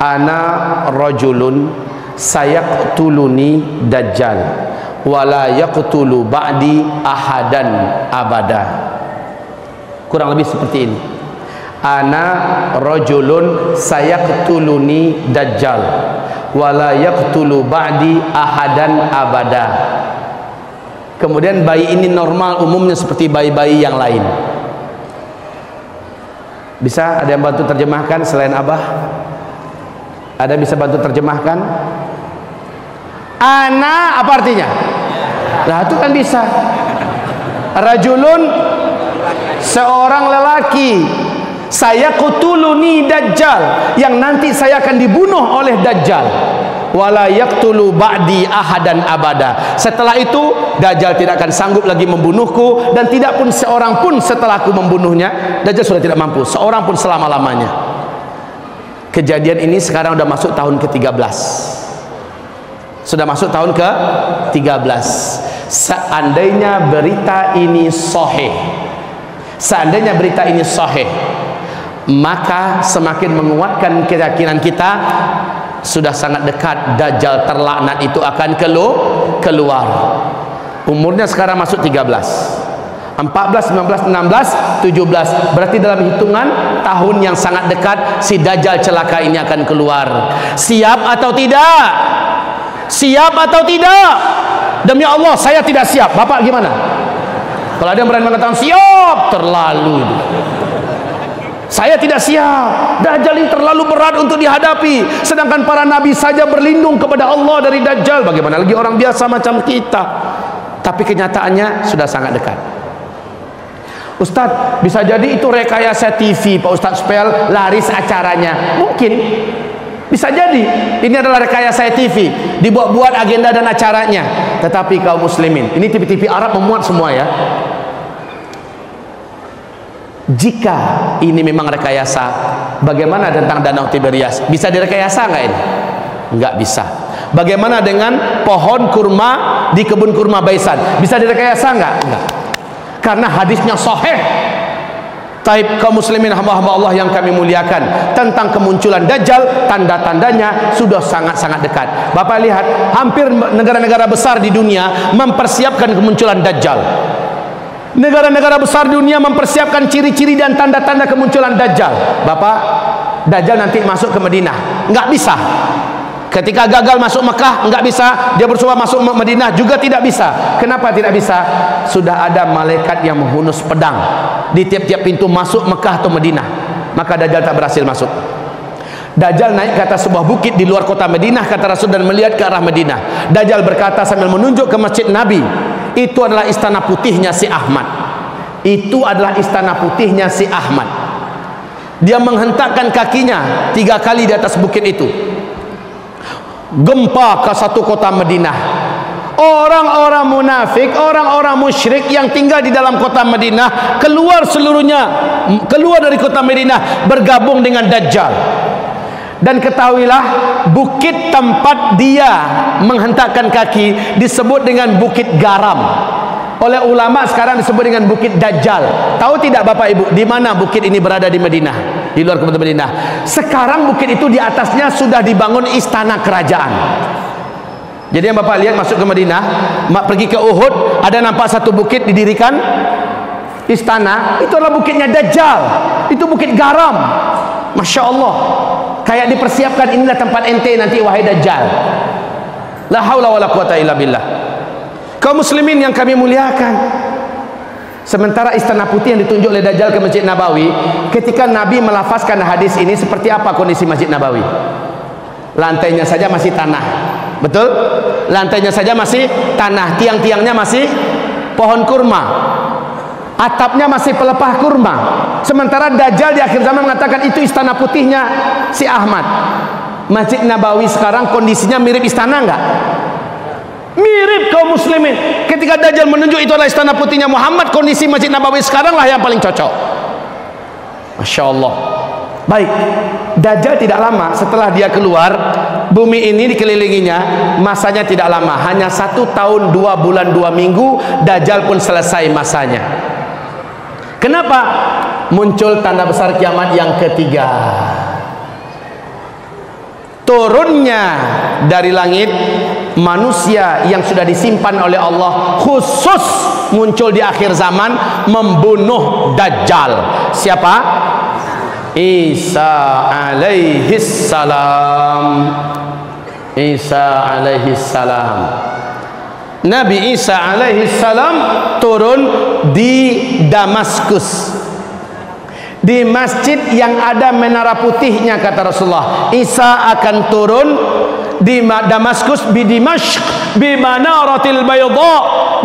S1: Ana rajulun sayaqtuluni dajjal wala yaqtulu ba'di ahadan abada. Kurang lebih seperti ini. Ana rajulun sayaqtuluni dajjal wala yaqtulu ba'di ahadan abada. Kemudian bayi ini normal umumnya seperti bayi-bayi yang lain. Bisa ada yang bantu terjemahkan selain Abah? Ada bisa bantu terjemahkan? Ana apa artinya? Nah itu kan bisa. Rajulun, seorang lelaki, saya qutuluni dajjal, yang nanti saya akan dibunuh oleh dajjal. Wala yaqtulu ba'di ahadan abada. Setelah itu dajjal tidak akan sanggup lagi membunuhku, dan tidak pun seorang pun setelahku membunuhnya. Dajjal sudah tidak mampu, seorang pun selama-lamanya. Kejadian ini sekarang sudah masuk tahun ke-13. Sudah masuk tahun ke-13. Seandainya berita ini sahih, seandainya berita ini sahih, maka semakin menguatkan keyakinan kita sudah sangat dekat Dajjal terlaknat itu akan keluar. Umurnya sekarang masuk 13, 14, 19, 16, 17. Berarti dalam hitungan tahun yang sangat dekat si Dajjal celaka ini akan keluar. Siap atau tidak? Siap atau tidak? Demi Allah saya tidak siap. Bapak gimana? Kalau ada yang berani mengatakan siap, terlalu. Saya tidak siap. Dajjal ini terlalu berat untuk dihadapi. Sedangkan para nabi saja berlindung kepada Allah dari Dajjal. Bagaimana lagi orang biasa macam kita? Tapi kenyataannya sudah sangat dekat. Ustadz, bisa jadi itu rekayasa TV Pak Ustadz supaya laris acaranya. Mungkin. Bisa jadi ini adalah rekayasa TV, dibuat-buat agenda dan acaranya. Tetapi kaum muslimin, ini TV-TV Arab memuat semua ya. Jika ini memang rekayasa, bagaimana tentang Danau Tiberias? Bisa direkayasa nggak ini? Nggak bisa. Bagaimana dengan pohon kurma di kebun kurma Baisan? Bisa direkayasa nggak? Nggak. Karena hadisnya sahih. Taib kaum muslimin hamba-hamba Allah yang kami muliakan, tentang kemunculan Dajjal, tanda-tandanya sudah sangat-sangat dekat. Bapak lihat, hampir negara-negara besar di dunia mempersiapkan kemunculan Dajjal. Negara-negara besar dunia mempersiapkan ciri-ciri dan tanda-tanda kemunculan Dajjal. Bapak, Dajjal nanti masuk ke Madinah, nggak bisa. Ketika gagal masuk Mekah, nggak bisa. Dia bercoba masuk Madinah, juga tidak bisa. Kenapa tidak bisa? Sudah ada malaikat yang menghunus pedang di tiap-tiap pintu masuk Mekah atau Madinah. Maka Dajjal tak berhasil masuk. Dajjal naik ke atas sebuah bukit di luar kota Madinah, kata Rasul, dan melihat ke arah Madinah. Dajjal berkata sambil menunjuk ke masjid Nabi, itu adalah istana putihnya si Ahmad. Itu adalah istana putihnya si Ahmad. Dia menghentakkan kakinya 3 kali di atas bukit itu. Gempa ke satu kota Madinah. Orang-orang munafik, orang-orang musyrik yang tinggal di dalam kota Madinah keluar seluruhnya, keluar dari kota Madinah, bergabung dengan Dajjal. Dan ketahuilah, bukit tempat dia menghentakkan kaki disebut dengan Bukit Garam. Oleh ulama sekarang disebut dengan Bukit Dajjal. Tahu tidak Bapak Ibu, di mana bukit ini berada di Madinah, di luar kota Madinah? Sekarang bukit itu di atasnya sudah dibangun istana kerajaan. Jadi yang Bapak lihat masuk ke Madinah, pergi ke Uhud, ada nampak satu bukit didirikan istana, itu adalah bukitnya Dajjal. Itu Bukit Garam. Masya Allah, kayak dipersiapkan, inilah tempat ente nanti wahai Dajjal. La haula wala quwata illa billah. Kaum muslimin yang kami muliakan, sementara istana putih yang ditunjuk oleh Dajjal ke Masjid Nabawi, ketika Nabi melafazkan hadis ini, seperti apa kondisi Masjid Nabawi? Lantainya saja masih tanah. Betul? Lantainya saja masih tanah, tiang-tiangnya masih pohon kurma, atapnya masih pelepah kurma. Sementara Dajjal di akhir zaman mengatakan itu istana putihnya si Ahmad. Masjid Nabawi sekarang kondisinya mirip istana enggak? Mirip kaum muslimin. Ketika Dajjal menunjuk itu adalah istana putihnya Muhammad, kondisi Masjid Nabawi sekarang lah yang paling cocok. Masya Allah. Baik, Dajjal tidak lama setelah dia keluar, bumi ini dikelilinginya, masanya tidak lama, hanya 1 tahun 2 bulan 2 minggu, Dajjal pun selesai masanya. Kenapa? Muncul tanda besar kiamat yang ketiga. Turunnya dari langit manusia yang sudah disimpan oleh Allah, khusus muncul di akhir zaman membunuh Dajjal. Siapa? Isa alaihis salam. Isa alaihis salam. Nabi Isa alaihis salam turun di Damaskus, di masjid yang ada menara putihnya, kata Rasulullah. Isa akan turun di Damaskus, di Dimashq, bi manaratil bayda,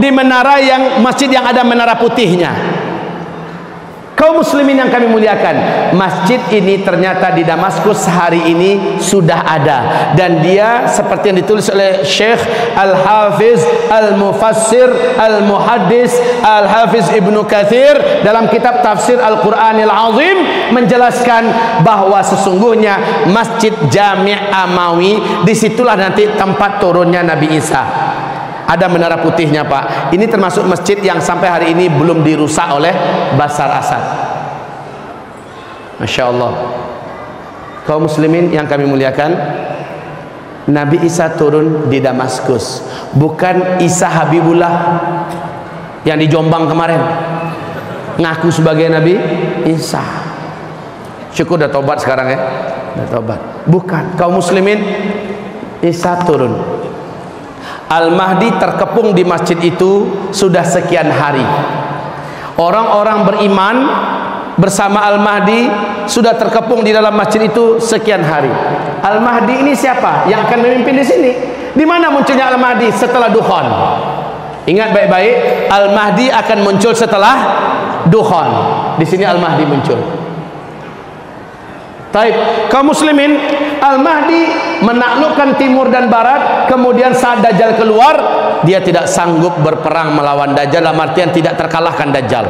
S1: di menara yang masjid yang ada menara putihnya. Kaum muslimin yang kami muliakan, masjid ini ternyata di Damaskus hari ini sudah ada, dan dia seperti yang ditulis oleh Syekh Al-Hafiz Al-Mufassir Al-Muhaddis Al-Hafiz Ibnu Katsir dalam kitab Tafsir Al-Quranil Azim menjelaskan bahwa sesungguhnya Masjid Jami' Amawi, disitulah nanti tempat turunnya Nabi Isa. Ada menara putihnya Pak. Ini termasuk masjid yang sampai hari ini belum dirusak oleh Bashar Assad. Masya Allah. Kaum muslimin yang kami muliakan, Nabi Isa turun di Damaskus, bukan Isa Habibullah yang di Jombang kemarin ngaku sebagai Nabi Isa. Syukur udah tobat sekarang ya, udah tobat. Bukan, kaum muslimin, Isa turun. Al-Mahdi terkepung di masjid itu sudah sekian hari. Orang-orang beriman bersama Al-Mahdi sudah terkepung di dalam masjid itu sekian hari. Al-Mahdi ini siapa yang akan memimpin di sini? Di mana munculnya Al-Mahdi? Setelah Dukhan. Ingat baik-baik, Al-Mahdi akan muncul setelah Dukhan. Di sini Al-Mahdi muncul. Taib, kaum muslimin, Al-Mahdi menaklukkan timur dan barat. Kemudian saat Dajjal keluar, dia tidak sanggup berperang melawan Dajjal, dalam artian tidak terkalahkan Dajjal.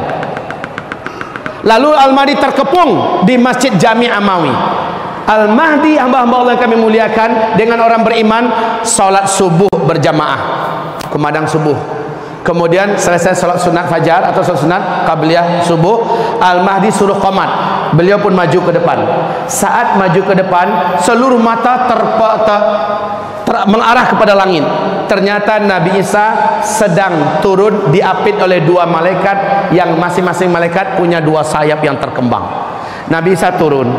S1: Lalu Al-Mahdi terkepung di Masjid Jami' Amawi. Al-Mahdi, hamba-hamba Allah yang kami muliakan, dengan orang beriman salat subuh berjamaah, kumandang subuh. Kemudian selesai salat sunat fajar atau salat sunat qabliyah subuh, Al-Mahdi suruh qomat. Beliau pun maju ke depan. Saat maju ke depan, seluruh mata mengarah kepada langit. Ternyata Nabi Isa sedang turun diapit oleh dua malaikat yang masing-masing malaikat punya dua sayap yang terkembang. Nabi Isa turun.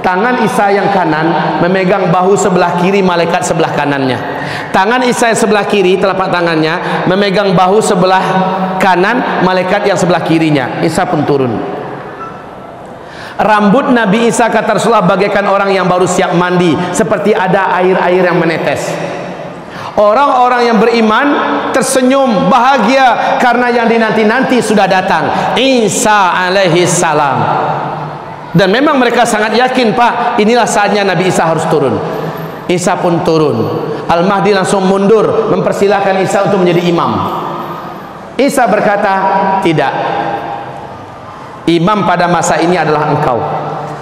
S1: Tangan Isa yang kanan memegang bahu sebelah kiri malaikat sebelah kanannya. Tangan Isa yang sebelah kiri, telapak tangannya memegang bahu sebelah kanan malaikat yang sebelah kirinya. Isa pun turun. Rambut Nabi Isa, kata Rasulullah, bagaikan orang yang baru siap mandi, seperti ada air-air yang menetes. Orang-orang yang beriman tersenyum bahagia karena yang dinanti-nanti sudah datang, Isa alaihi salam. Dan memang mereka sangat yakin, Pak, inilah saatnya Nabi Isa harus turun. Isa pun turun. Al-Mahdi langsung mundur, mempersilahkan Isa untuk menjadi imam. Isa berkata, tidak, imam pada masa ini adalah engkau.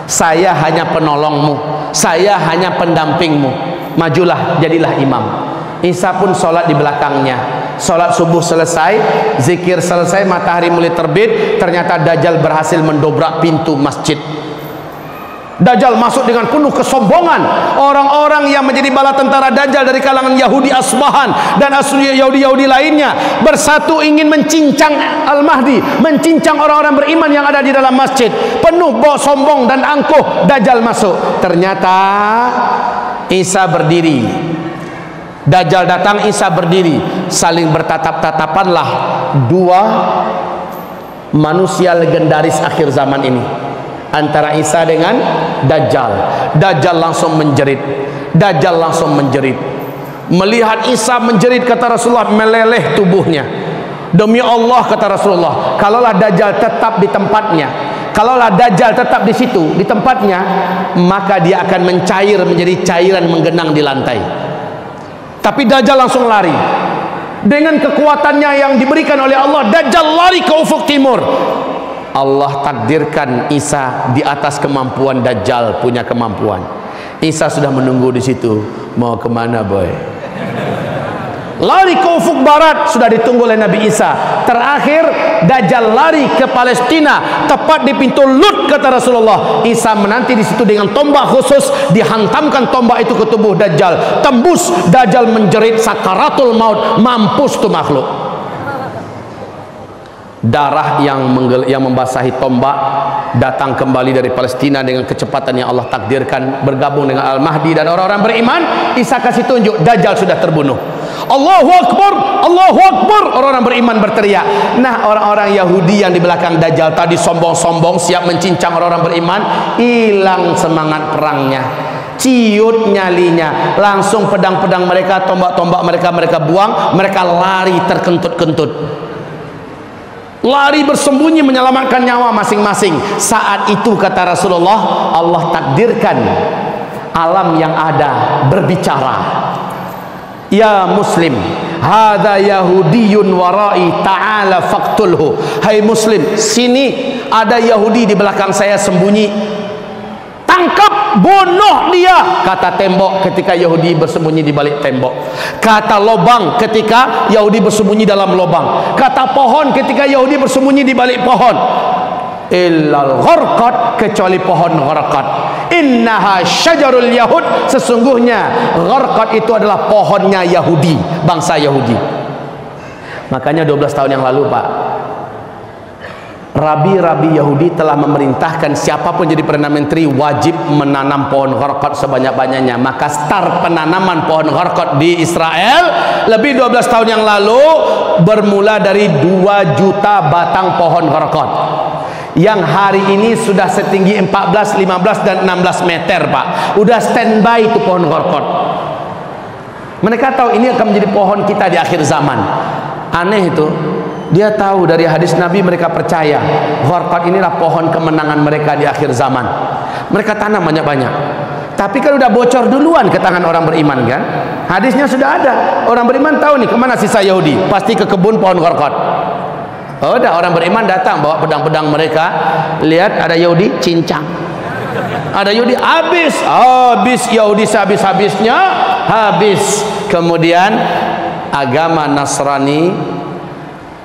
S1: Saya hanya penolongmu, saya hanya pendampingmu. Majulah, jadilah imam. Isa pun sholat di belakangnya. Sholat subuh selesai, zikir selesai, matahari mulai terbit. Ternyata Dajjal berhasil mendobrak pintu masjid. Dajjal masuk dengan penuh kesombongan. Orang-orang yang menjadi bala tentara Dajjal dari kalangan Yahudi Asbahan dan Yahudi-Yahudi lainnya bersatu ingin mencincang Al-Mahdi, mencincang orang-orang beriman yang ada di dalam masjid. Penuh bawa sombong dan angkuh, Dajjal masuk. Ternyata Isa berdiri. Dajjal datang, Isa berdiri. Saling bertatap-tatapanlah dua manusia legendaris akhir zaman ini, antara Isa dengan Dajjal. Dajjal langsung menjerit. Dajjal langsung menjerit. Melihat Isa menjerit, kata Rasulullah, meleleh tubuhnya. Demi Allah, kata Rasulullah, kalaulah Dajjal tetap di tempatnya, kalaulah Dajjal tetap di situ, di tempatnya, maka dia akan mencair menjadi cairan menggenang di lantai. Tapi Dajjal langsung lari. Dengan kekuatannya yang diberikan oleh Allah, Dajjal lari ke ufuk timur. Allah takdirkan Isa di atas kemampuan Dajjal punya kemampuan. Isa sudah menunggu di situ. Mau kemana, boy? Lari ke ufuk barat, sudah ditunggu oleh Nabi Isa. Terakhir Dajjal lari ke Palestina, tepat di pintu Lut, kata Rasulullah. Isa menanti di situ dengan tombak khusus, dihantamkan tombak itu ke tubuh Dajjal, tembus. Dajjal menjerit sakaratul maut, mampus tu makhluk. Darah yang membasahi tombak datang kembali dari Palestina dengan kecepatan yang Allah takdirkan, bergabung dengan Al-Mahdi dan orang-orang beriman. Isa kasih tunjuk, Dajjal sudah terbunuh. Allahu Akbar, Allahu Akbar. Orang-orang beriman berteriak. Nah, orang-orang Yahudi yang di belakang Dajjal tadi sombong-sombong siap mencincang orang-orang beriman, hilang semangat perangnya, ciut nyalinya. Langsung pedang-pedang mereka, tombak-tombak mereka buang. Mereka lari terkentut-kentut, lari bersembunyi menyelamatkan nyawa masing-masing. Saat itu, kata Rasulullah, Allah takdirkan alam yang ada berbicara. Ya muslim, hadza yahudiyun warai, ta'ala faqtulhu. Hai muslim, sini ada Yahudi di belakang saya sembunyi, tangkap, bunuh dia. Kata tembok ketika Yahudi bersembunyi di balik tembok. Kata lobang ketika Yahudi bersembunyi dalam lobang. Kata pohon ketika Yahudi bersembunyi di balik pohon. Illal gharqad, kecuali pohon gharqad. Innaha syajarul Yahud, sesungguhnya Gharqad itu adalah pohonnya Yahudi, bangsa Yahudi. Makanya 12 tahun yang lalu Pak, rabi-rabi Yahudi telah memerintahkan siapapun jadi Perdana Menteri wajib menanam pohon Gharqad sebanyak-banyaknya. Maka start penanaman pohon Gharqad di Israel lebih 12 tahun yang lalu bermula dari 2 juta batang pohon Gharqad yang hari ini sudah setinggi 14, 15 dan 16 meter Pak. Udah standby itu pohon Gharqad. Mereka tahu ini akan menjadi pohon kita di akhir zaman. Aneh itu, dia tahu dari hadis Nabi, mereka percaya Gharqad inilah pohon kemenangan mereka di akhir zaman. Mereka tanam banyak-banyak. Tapi kan udah bocor duluan ke tangan orang beriman kan? Hadisnya sudah ada. Orang beriman tahu nih kemana sisa Yahudi, pasti ke kebun pohon Gharqad. Oh, udah orang beriman datang bawa pedang-pedang mereka, lihat ada Yahudi cincang. Ada Yahudi habis Yahudi sehabis-habisnya habis. Kemudian agama Nasrani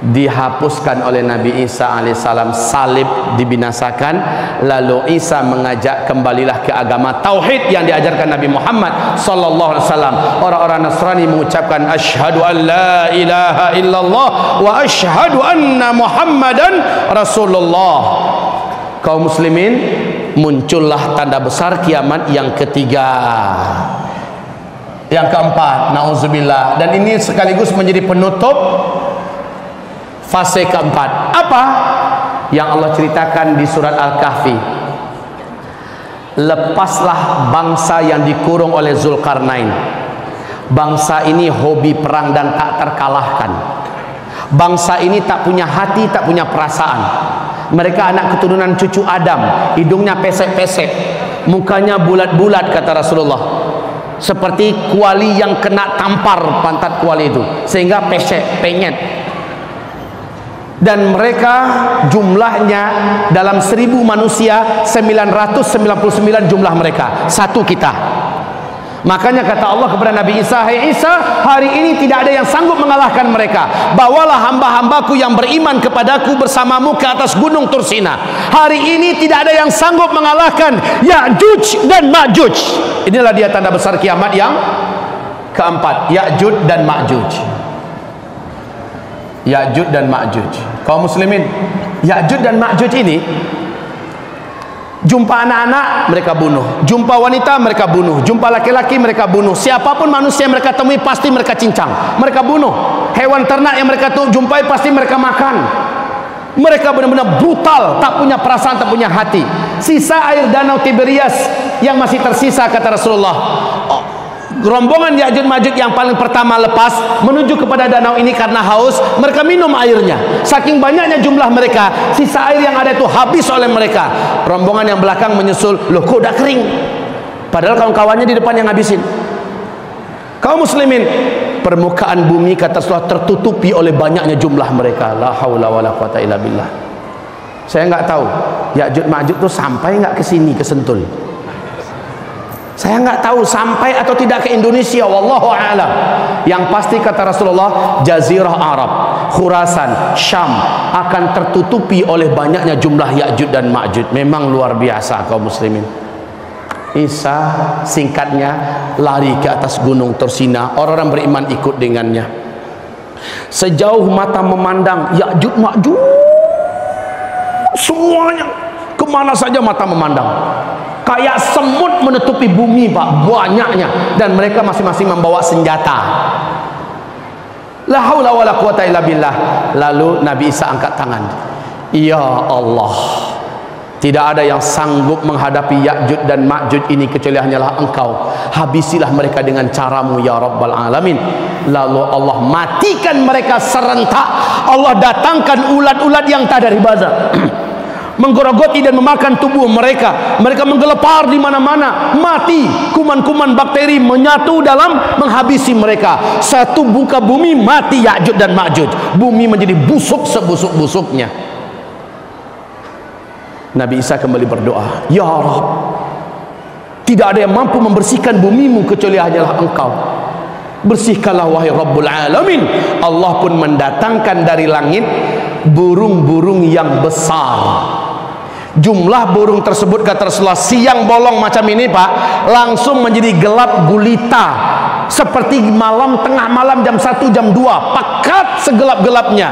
S1: dihapuskan oleh Nabi Isa alaihissalam, salib dibinasakan, lalu Isa mengajak kembalilah ke agama tauhid yang diajarkan Nabi Muhammad sallallahu alaihi wasallam. Orang-orang Nasrani mengucapkan asyhadu an la ilaha illallah wa asyhadu anna Muhammadan Rasulullah. Kaum muslimin, muncullah tanda besar kiamat yang ketiga. Yang keempat, nauzubillah, dan ini sekaligus menjadi penutup fase keempat. Apa yang Allah ceritakan di surat Al-Kahfi? Lepaslah bangsa yang dikurung oleh Zulkarnain. Bangsa ini hobi perang dan tak terkalahkan. Bangsa ini tak punya hati, tak punya perasaan. Mereka anak keturunan cucu Adam, hidungnya pesek-pesek, mukanya bulat-bulat kata Rasulullah, seperti kuali yang kena tampar pantat kuali itu, sehingga pesek, penyet. Dan mereka jumlahnya dalam 1000 manusia 999 jumlah mereka, satu kita. Makanya kata Allah kepada Nabi Isa, "Hai Isa, hari ini tidak ada yang sanggup mengalahkan mereka. Bawalah hamba-hambaku yang beriman kepadaku bersamamu ke atas gunung Tursina. Hari ini tidak ada yang sanggup mengalahkan Ya'juj dan Ma'juj." Inilah dia tanda besar kiamat yang keempat, Ya'juj dan Ma'juj. Ya'juj dan Ma'juj. Kaum muslimin, Ya'juj dan Ma'juj ini jumpa anak-anak mereka bunuh, jumpa wanita mereka bunuh, jumpa laki-laki mereka bunuh, siapapun manusia yang mereka temui pasti mereka cincang, mereka bunuh. Hewan ternak yang mereka jumpai pasti mereka makan. Mereka benar-benar brutal, tak punya perasaan, tak punya hati. Sisa air danau Tiberias yang masih tersisa kata Rasulullah, rombongan Ya'juj Ma'juj yang paling pertama lepas menuju kepada danau ini karena haus, mereka minum airnya. Saking banyaknya jumlah mereka, sisa air yang ada itu habis oleh mereka. Rombongan yang belakang menyusul, loh kok udah kering? Padahal kawan-kawannya di depan yang habisin. Kaum muslimin, permukaan bumi kata Rasulullah tertutupi oleh banyaknya jumlah mereka. La haula wala quwata illa billah. Saya nggak tahu Ya'juj Ma'juj itu sampai nggak ke sini, ke Sentul. Saya nggak tahu sampai atau tidak ke Indonesia, wallahu a'lam. Yang pasti kata Rasulullah, Jazirah Arab, Khurasan, Syam akan tertutupi oleh banyaknya jumlah Ya'juj dan Ma'juj. Memang luar biasa kaum muslimin. Isa singkatnya lari ke atas gunung Tursina, orang-orang beriman ikut dengannya. Sejauh mata memandang, Ya'juj Ma'juj semuanya, kemana saja mata memandang, kayak semut menutupi bumi Pak, banyaknya, dan mereka masing-masing membawa senjata. La haula wala quwata illa billah. Lalu Nabi Isa angkat tangan, ya Allah, tidak ada yang sanggup menghadapi Ya'juj dan Ma'juj ini kecuali hanyalah Engkau. Habisilah mereka dengan caramu ya Rabbal Alamin. Lalu Allah matikan mereka serentak. Allah datangkan ulat-ulat yang tak dari bazar menggerogoti dan memakan tubuh mereka. Mereka menggelepar di mana-mana, mati. Kuman-kuman bakteri menyatu dalam menghabisi mereka. Satu buka bumi mati Ya'juj dan Ma'juj. Bumi menjadi busuk sebusuk-busuknya. Nabi Isa kembali berdoa, ya Rabb, tidak ada yang mampu membersihkan bumimu kecuali hanyalah Engkau. Bersihkanlah wahai Rabbul Alamin. Allah pun mendatangkan dari langit burung-burung yang besar, Jumlah burung tersebut kata Rasulullah siang bolong macam ini Pak, langsung menjadi gelap gulita, seperti malam, tengah malam jam 1 jam 2, pekat segelap-gelapnya.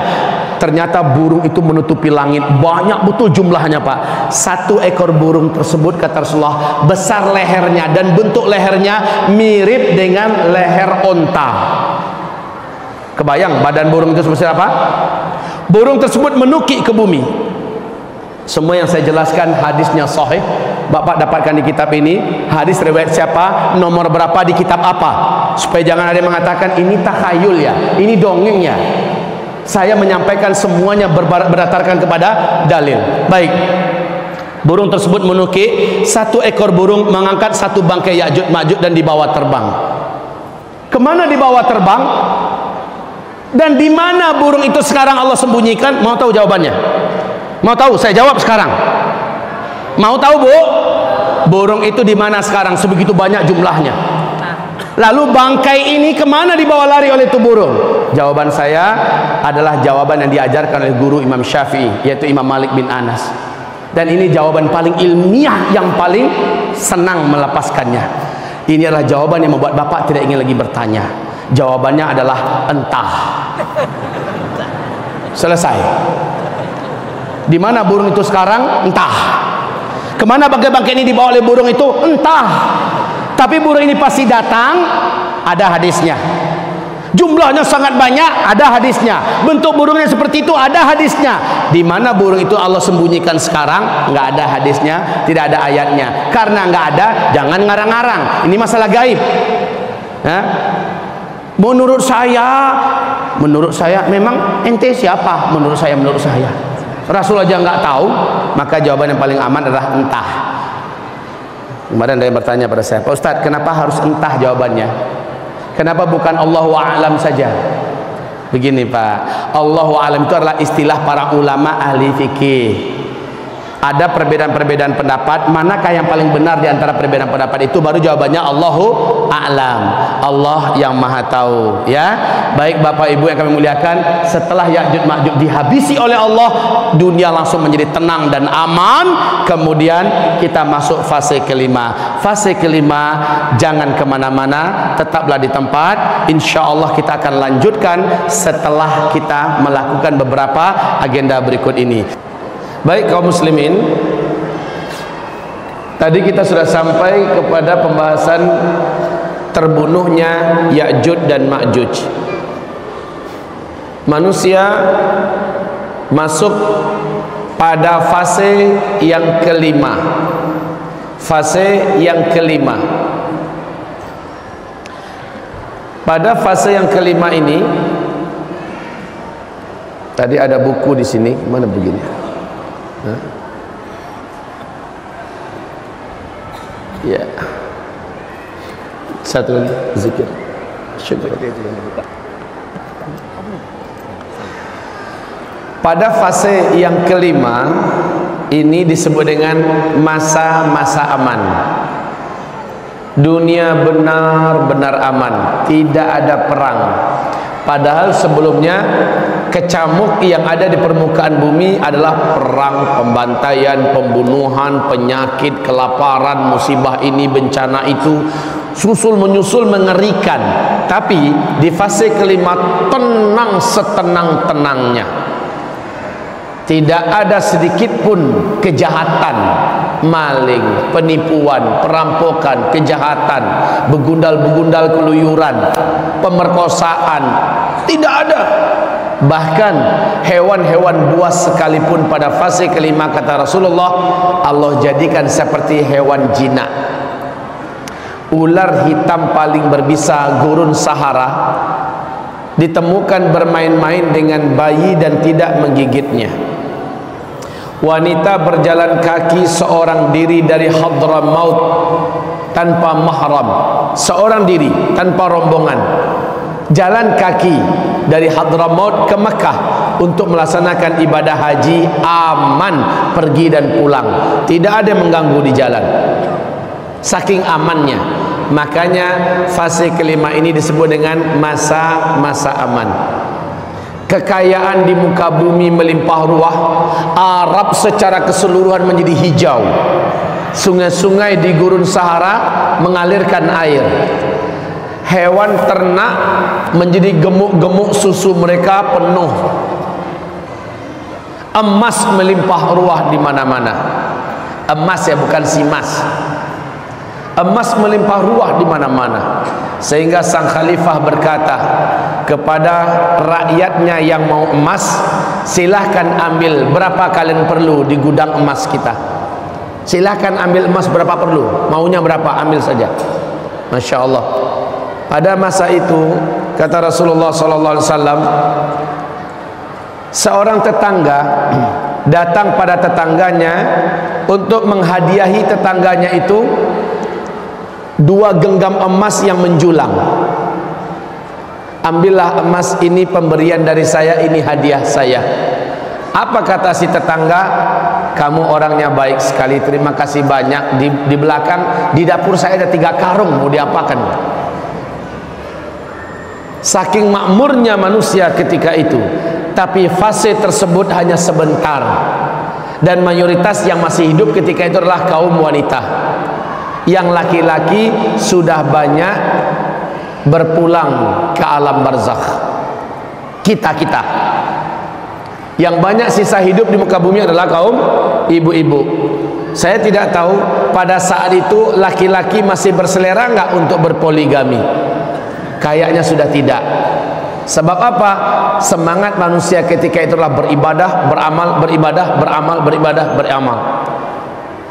S1: Ternyata burung itu menutupi langit, banyak betul jumlahnya Pak. Satu ekor burung tersebut kata Rasulullah besar lehernya, dan bentuk lehernya mirip dengan leher onta. Kebayang badan burung itu sebesar apa? Burung tersebut menukik ke bumi. Semua yang saya jelaskan hadisnya sahih. Bapak dapatkan di kitab ini. Hadis riwayat siapa, nomor berapa, di kitab apa, supaya jangan ada yang mengatakan ini takhayul ya, ini dongeng ya. Saya menyampaikan semuanya berdasarkan kepada dalil. Baik, burung tersebut menukik. Satu ekor burung mengangkat satu bangkai Ya'juj Ma'juj dan dibawa terbang. Kemana dibawa terbang? Dan di mana burung itu sekarang Allah sembunyikan? Mau tahu jawabannya? Mau tahu? Saya jawab sekarang. Mau tahu Bu? Burung itu di mana sekarang? Sebegitu banyak jumlahnya. Lalu bangkai ini kemana dibawa lari oleh itu burung? Jawaban saya adalah jawaban yang diajarkan oleh guru Imam Syafi'i, yaitu Imam Malik bin Anas. Dan ini jawaban paling ilmiah yang paling senang melepaskannya. Ini adalah jawaban yang membuat Bapak tidak ingin lagi bertanya. Jawabannya adalah entah. Selesai. Di mana burung itu sekarang? Entah. Kemana bangkai-bangkai ini dibawa oleh burung itu? Entah. Tapi burung ini pasti datang, ada hadisnya. Jumlahnya sangat banyak, ada hadisnya. Bentuk burungnya seperti itu, ada hadisnya. Di mana burung itu Allah sembunyikan sekarang? Nggak ada hadisnya, tidak ada ayatnya. Karena nggak ada, jangan ngarang-ngarang. Ini masalah gaib. Menurut saya memang ente siapa? Menurut saya. Rasul aja nggak tahu, maka jawaban yang paling aman adalah entah. Kemarin ada yang bertanya pada saya, Pak Ustadz, kenapa harus entah jawabannya? Kenapa bukan Allahu a'lam saja? Begini Pak, Allahu a'lam itu adalah istilah para ulama ahli fikih. Ada perbedaan-perbedaan pendapat, manakah yang paling benar di antara perbedaan pendapat itu, baru jawabannya Allahu a'lam. Allah yang maha tahu, ya. Baik Bapak Ibu yang kami muliakan, setelah Ya'juj Ma'juj dihabisi oleh Allah, dunia langsung menjadi tenang dan aman. Kemudian kita masuk fase kelima. Fase kelima, jangan kemana-mana, tetaplah di tempat. Insya Allah kita akan lanjutkan setelah kita melakukan beberapa agenda berikut ini. Baik kaum muslimin, tadi kita sudah sampai kepada pembahasan terbunuhnya Ya'juj dan Ma'juj. Manusia masuk pada fase yang kelima. Fase yang kelima. Pada fase yang kelima ini, tadi ada buku di sini, mana begini? Ya, satu lagi zikir. Syukur. Pada fase yang kelima ini disebut dengan masa-masa aman. Dunia benar-benar aman, tidak ada perang. Padahal sebelumnya kecamuk yang ada di permukaan bumi adalah perang, pembantaian, pembunuhan, penyakit, kelaparan, musibah ini, bencana itu, susul menyusul, mengerikan. Tapi di fase kelima tenang setenang-tenangnya. Tidak ada sedikit pun kejahatan, maling, penipuan, perampokan, kejahatan, begundal-begundal keluyuran, pemerkosaan, tidak ada. Bahkan hewan-hewan buas sekalipun pada fase kelima kata Rasulullah, Allah jadikan seperti hewan jinak. Ular hitam paling berbisa, gurun Sahara, ditemukan bermain-main dengan bayi dan tidak menggigitnya. Wanita berjalan kaki seorang diri dari Hadramaut tanpa mahram, seorang diri tanpa rombongan, jalan kaki dari Hadramaut ke Mekah untuk melaksanakan ibadah haji, aman pergi dan pulang, tidak ada yang mengganggu di jalan, saking amannya. Makanya fase kelima ini disebut dengan masa-masa aman. kekayaan di muka bumi melimpah ruah, Arab secara keseluruhan menjadi hijau, sungai-sungai di gurun Sahara mengalirkan air, hewan ternak menjadi gemuk-gemuk, susu mereka penuh, emas melimpah ruah di mana-mana. Emas ya, bukan simas. Emas melimpah ruah di mana-mana, sehingga sang khalifah berkata kepada rakyatnya yang mau emas, silahkan ambil berapa kalian perlu di gudang emas kita. Silahkan ambil emas berapa perlu, maunya berapa ambil saja. Masya Allah. Pada masa itu kata Rasulullah SAW, seorang tetangga datang pada tetangganya untuk menghadiahi tetangganya itu 2 genggam emas yang menjulang. Ambillah emas ini pemberian dari saya, ini hadiah saya. Apa kata si tetangga? Kamu orangnya baik sekali, terima kasih banyak. Di belakang di dapur saya ada 3 karung, mau diapakan? Saking makmurnya manusia ketika itu. Tapi fase tersebut hanya sebentar, dan mayoritas yang masih hidup ketika itu adalah kaum wanita. Yang laki-laki sudah banyak berpulang ke alam barzakh. Kita yang banyak sisa hidup di muka bumi adalah kaum ibu-ibu. Saya tidak tahu pada saat itu laki-laki masih berselera enggak untuk berpoligami. Kayaknya sudah tidak. Sebab apa? Semangat manusia ketika itulah beribadah, beramal, beribadah, beramal, beribadah, beramal.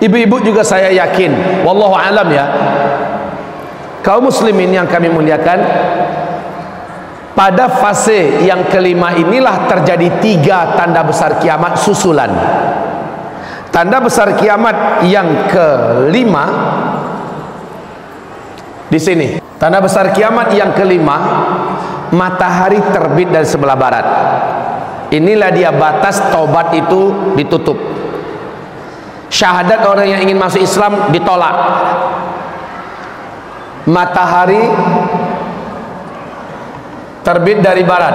S1: Ibu-ibu juga saya yakin, wallahu alam ya, kaum muslimin yang kami muliakan, pada fase yang kelima inilah terjadi 3 tanda besar kiamat susulan. Tanda besar kiamat yang kelima di sini. Tanda besar kiamat yang kelima, matahari terbit dari sebelah barat. Inilah dia batas taubat itu ditutup. Syahadat orang yang ingin masuk Islam ditolak. Matahari terbit dari barat.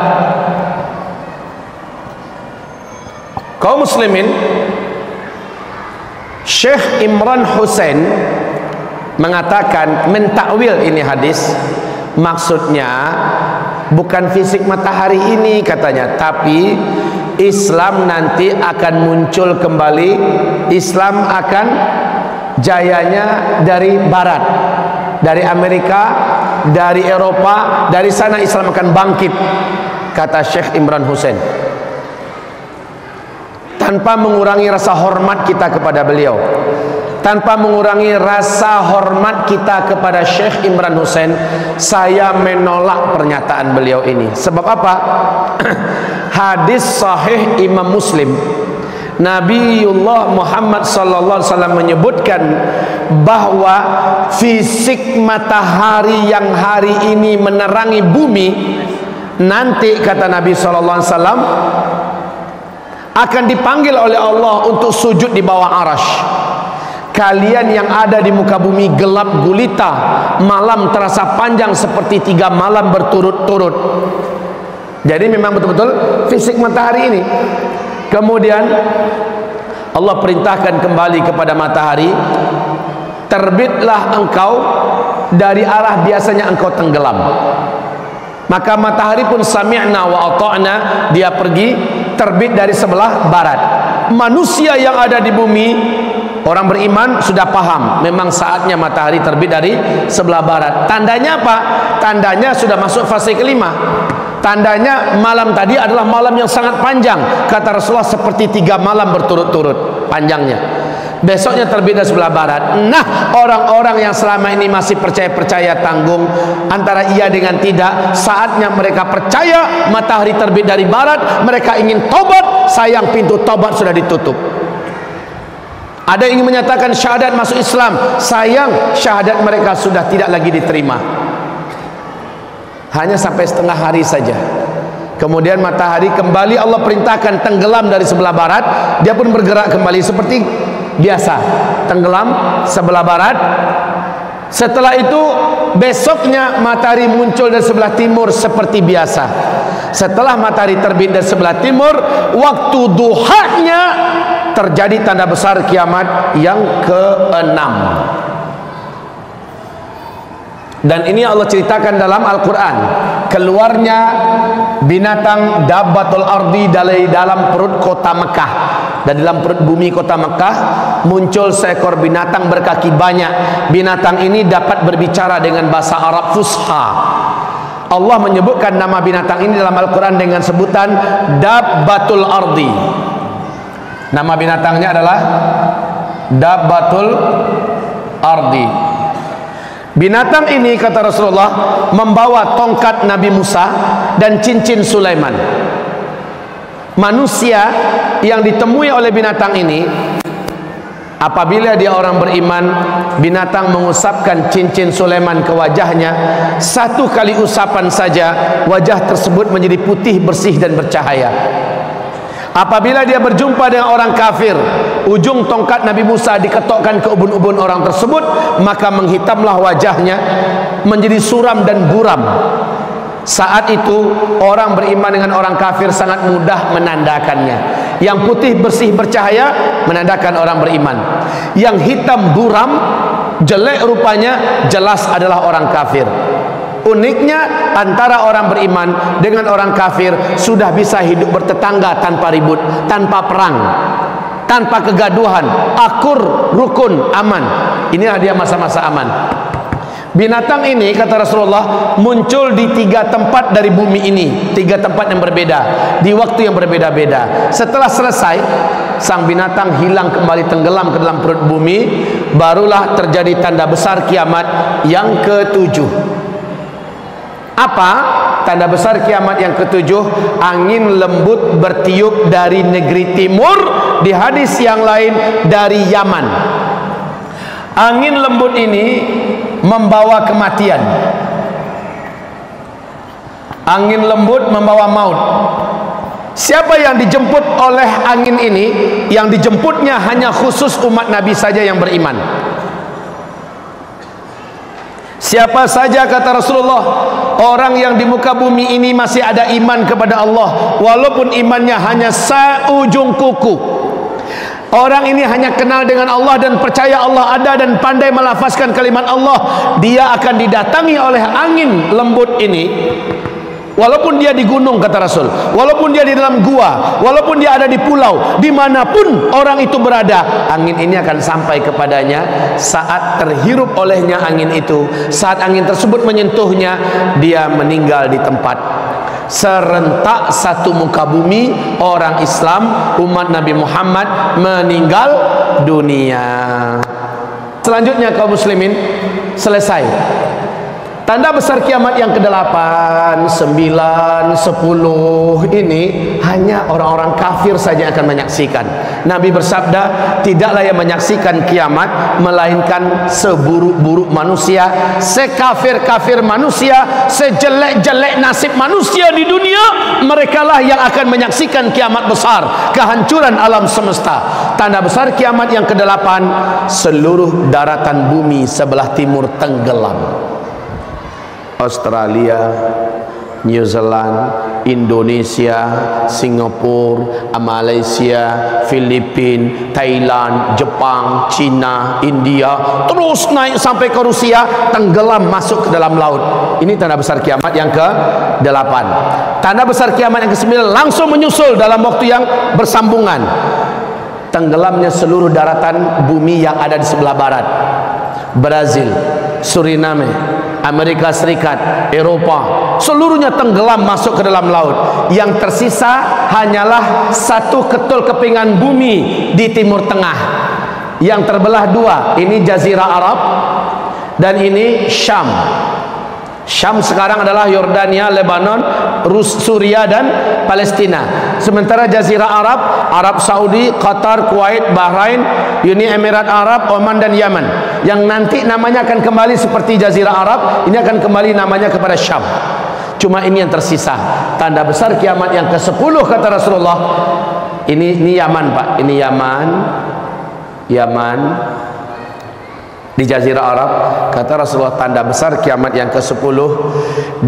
S1: Kaum muslimin, Syekh Imran Hussein mengatakan, mentakwil ini hadis, maksudnya bukan fisik matahari ini katanya, tapi Islam nanti akan muncul kembali. Islam akan jayanya dari barat, dari Amerika, dari Eropa, dari sana Islam akan bangkit, kata Syekh Imran Hussein, tanpa mengurangi rasa hormat kita kepada beliau, tanpa mengurangi rasa hormat kita kepada Syekh Imran Hussein. Saya menolak pernyataan beliau ini. Sebab apa? Hadis sahih Imam Muslim, Nabiullah Muhammad sallallahu alaihi wasallam menyebutkan bahwa fisik matahari yang hari ini menerangi bumi, nanti kata Nabi sallallahu alaihi wasallam akan dipanggil oleh Allah untuk sujud di bawah arasy. Kalian yang ada di muka bumi gelap gulita, malam terasa panjang seperti 3 malam berturut-turut. Jadi memang betul-betul fisik matahari ini. Kemudian Allah perintahkan kembali kepada matahari, terbitlah engkau dari arah biasanya engkau tenggelam. Maka matahari pun sami'na wa ata'na, dia pergi terbit dari sebelah barat. Manusia yang ada di bumi, orang beriman sudah paham, memang saatnya matahari terbit dari sebelah barat. Tandanya apa? Tandanya sudah masuk fase kelima. Tandanya malam tadi adalah malam yang sangat panjang, kata Rasulullah, seperti 3 malam berturut-turut panjangnya. Besoknya terbit dari sebelah barat. Nah, orang-orang yang selama ini masih percaya-percaya tanggung antara iya dengan tidak, saatnya mereka percaya matahari terbit dari barat, mereka ingin tobat, sayang pintu tobat sudah ditutup. Ada yang ingin menyatakan syahadat masuk Islam, sayang syahadat mereka sudah tidak lagi diterima. Hanya sampai setengah hari saja. Kemudian matahari kembali Allah perintahkan tenggelam dari sebelah barat, dia pun bergerak kembali seperti biasa, tenggelam sebelah barat. Setelah itu besoknya matahari muncul dari sebelah timur seperti biasa. Setelah matahari terbit dari sebelah timur, waktu duhanya terjadi tanda besar kiamat yang ke-6. Dan ini Allah ceritakan dalam Al-Quran, keluarnya binatang dabbatul ardi dari dalam perut kota Mekah. Dan dalam perut bumi kota Mekah muncul seekor binatang berkaki banyak. Binatang ini dapat berbicara dengan bahasa Arab fusha. Allah menyebutkan nama binatang ini dalam Al-Quran dengan sebutan dabbatul ardi. Nama binatangnya adalah dabbatul ardi. Binatang ini, kata Rasulullah, membawa tongkat Nabi Musa dan cincin Sulaiman. Manusia yang ditemui oleh binatang ini, apabila dia orang beriman, binatang mengusapkan cincin Sulaiman ke wajahnya. Satu kali usapan saja, wajah tersebut menjadi putih, bersih dan bercahaya. Apabila dia berjumpa dengan orang kafir, ujung tongkat Nabi Musa diketokkan ke ubun-ubun orang tersebut, maka menghitamlah wajahnya menjadi suram dan buram. Saat itu orang beriman dengan orang kafir sangat mudah menandakannya. Yang putih, bersih, bercahaya menandakan orang beriman. Yang hitam, buram, jelek rupanya, jelas adalah orang kafir. Uniknya, antara orang beriman dengan orang kafir sudah bisa hidup bertetangga tanpa ribut, tanpa perang, tanpa kegaduhan, akur, rukun, aman. Inilah dia masa-masa aman. Binatang ini, kata Rasulullah, muncul di 3 tempat dari bumi ini, 3 tempat yang berbeda, di waktu yang berbeda-beda. Setelah selesai, sang binatang hilang kembali, tenggelam ke dalam perut bumi. Barulah terjadi tanda besar kiamat yang ke-7. Apa tanda besar kiamat yang ke-7? Angin lembut bertiup dari negeri timur, di hadis yang lain dari Yaman. Angin lembut ini membawa kematian. Angin lembut membawa maut. Siapa yang dijemput oleh angin ini? Yang dijemputnya hanya khusus umat Nabi saja yang beriman. Siapa saja, kata Rasulullah, orang yang di muka bumi ini masih ada iman kepada Allah, walaupun imannya hanya seujung kuku. Orang ini hanya kenal dengan Allah dan percaya Allah ada dan pandai melafazkan kalimat Allah, dia akan didatangi oleh angin lembut ini. Walaupun dia di gunung, kata Rasul, walaupun dia di dalam gua, walaupun dia ada di pulau, dimanapun orang itu berada, angin ini akan sampai kepadanya. Saat terhirup olehnya angin itu, saat angin tersebut menyentuhnya, dia meninggal di tempat. Serentak satu muka bumi, orang Islam, umat Nabi Muhammad meninggal dunia. Selanjutnya kaum muslimin, selesai. Tanda besar kiamat yang ke-8, 9, 10 ini hanya orang-orang kafir saja akan menyaksikan. Nabi bersabda, tidaklah yang menyaksikan kiamat melainkan seburuk-buruk manusia, sekafir-kafir manusia, sejelek-jelek nasib manusia di dunia, merekalah yang akan menyaksikan kiamat besar, kehancuran alam semesta. Tanda besar kiamat yang ke-8, seluruh daratan bumi sebelah timur tenggelam. Australia, New Zealand, Indonesia, Singapura, Malaysia, Filipina, Thailand, Jepang, China, India, terus naik sampai ke Rusia, tenggelam masuk ke dalam laut. Ini tanda besar kiamat yang ke-8. Tanda besar kiamat yang ke-9 langsung menyusul dalam waktu yang bersambungan. Tenggelamnya seluruh daratan bumi yang ada di sebelah barat. Brazil, Suriname, Amerika Serikat, Eropa, seluruhnya tenggelam masuk ke dalam laut. Yang tersisa hanyalah satu ketul kepingan bumi di timur tengah, yang terbelah 2. Ini Jazirah Arab dan ini Syam. Syam sekarang adalah Yordania, Lebanon, Suriah dan Palestina. Sementara Jazirah Arab, Arab Saudi, Qatar, Kuwait, Bahrain, Uni Emirat Arab, Oman dan Yaman. Yang nanti namanya akan kembali seperti Jazirah Arab, ini akan kembali namanya kepada Syam. Cuma ini yang tersisa. Tanda besar kiamat yang ke-10, kata Rasulullah. Ini Yaman, Pak. Ini Yaman. di Jazirah Arab. Kata Rasulullah, tanda besar kiamat yang ke-10,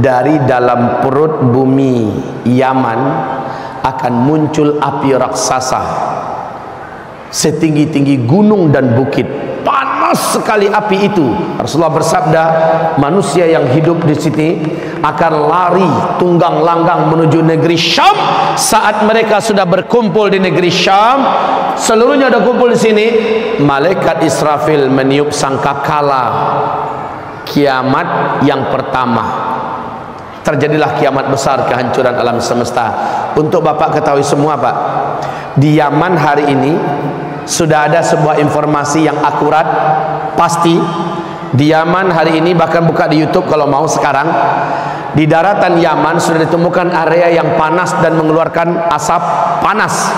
S1: dari dalam perut bumi Yaman akan muncul api raksasa setinggi-tinggi gunung dan bukit. Panas sekali api itu. Rasulullah bersabda, manusia yang hidup di sini akan lari tunggang langgang menuju negeri Syam. Saat mereka sudah berkumpul di negeri Syam, seluruhnya sudah kumpul di sini, malaikat Israfil meniup sangkakala kiamat yang pertama. Terjadilah kiamat besar, kehancuran alam semesta. Untuk Bapak ketahui semua, Pak, di Yaman hari ini sudah ada sebuah informasi yang akurat, pasti. Di Yaman hari ini, bahkan buka di YouTube kalau mau sekarang, di daratan Yaman sudah ditemukan area yang panas dan mengeluarkan asap panas.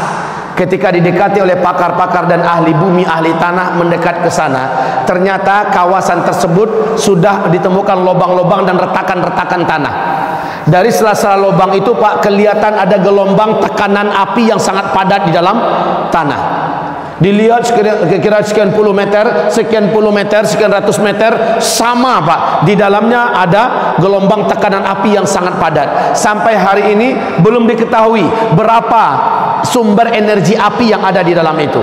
S1: Ketika didekati oleh pakar-pakar dan ahli bumi, ahli tanah mendekat ke sana, ternyata kawasan tersebut sudah ditemukan lubang-lubang dan retakan-retakan tanah. Dari sela-sela lubang itu, Pak, kelihatan ada gelombang tekanan api yang sangat padat di dalam tanah. Dilihat kira-kira sekian puluh meter, sekian puluh meter, sekian ratus meter, sama, Pak. Di dalamnya ada gelombang tekanan api yang sangat padat. Sampai hari ini belum diketahui berapa sumber energi api yang ada di dalam itu.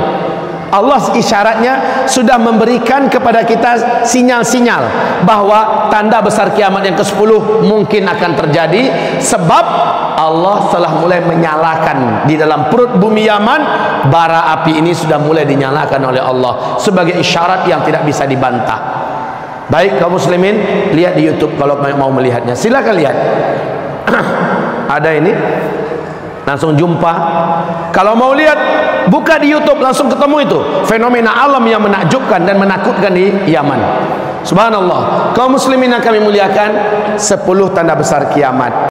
S1: Allah isyaratnya sudah memberikan kepada kita sinyal-sinyal bahwa tanda besar kiamat yang ke-10 mungkin akan terjadi, sebab Allah telah mulai menyalakan di dalam perut bumi Yaman. Bara api ini sudah mulai dinyalakan oleh Allah sebagai isyarat yang tidak bisa dibantah. Baik kaum muslimin, lihat di YouTube kalau mau melihatnya, silakan lihat. Ada ini, langsung jumpa. Kalau mau lihat, buka di YouTube, langsung ketemu itu fenomena alam yang menakjubkan dan menakutkan di Yaman. Subhanallah. Kaum muslimin yang kami muliakan, 10 tanda besar kiamat.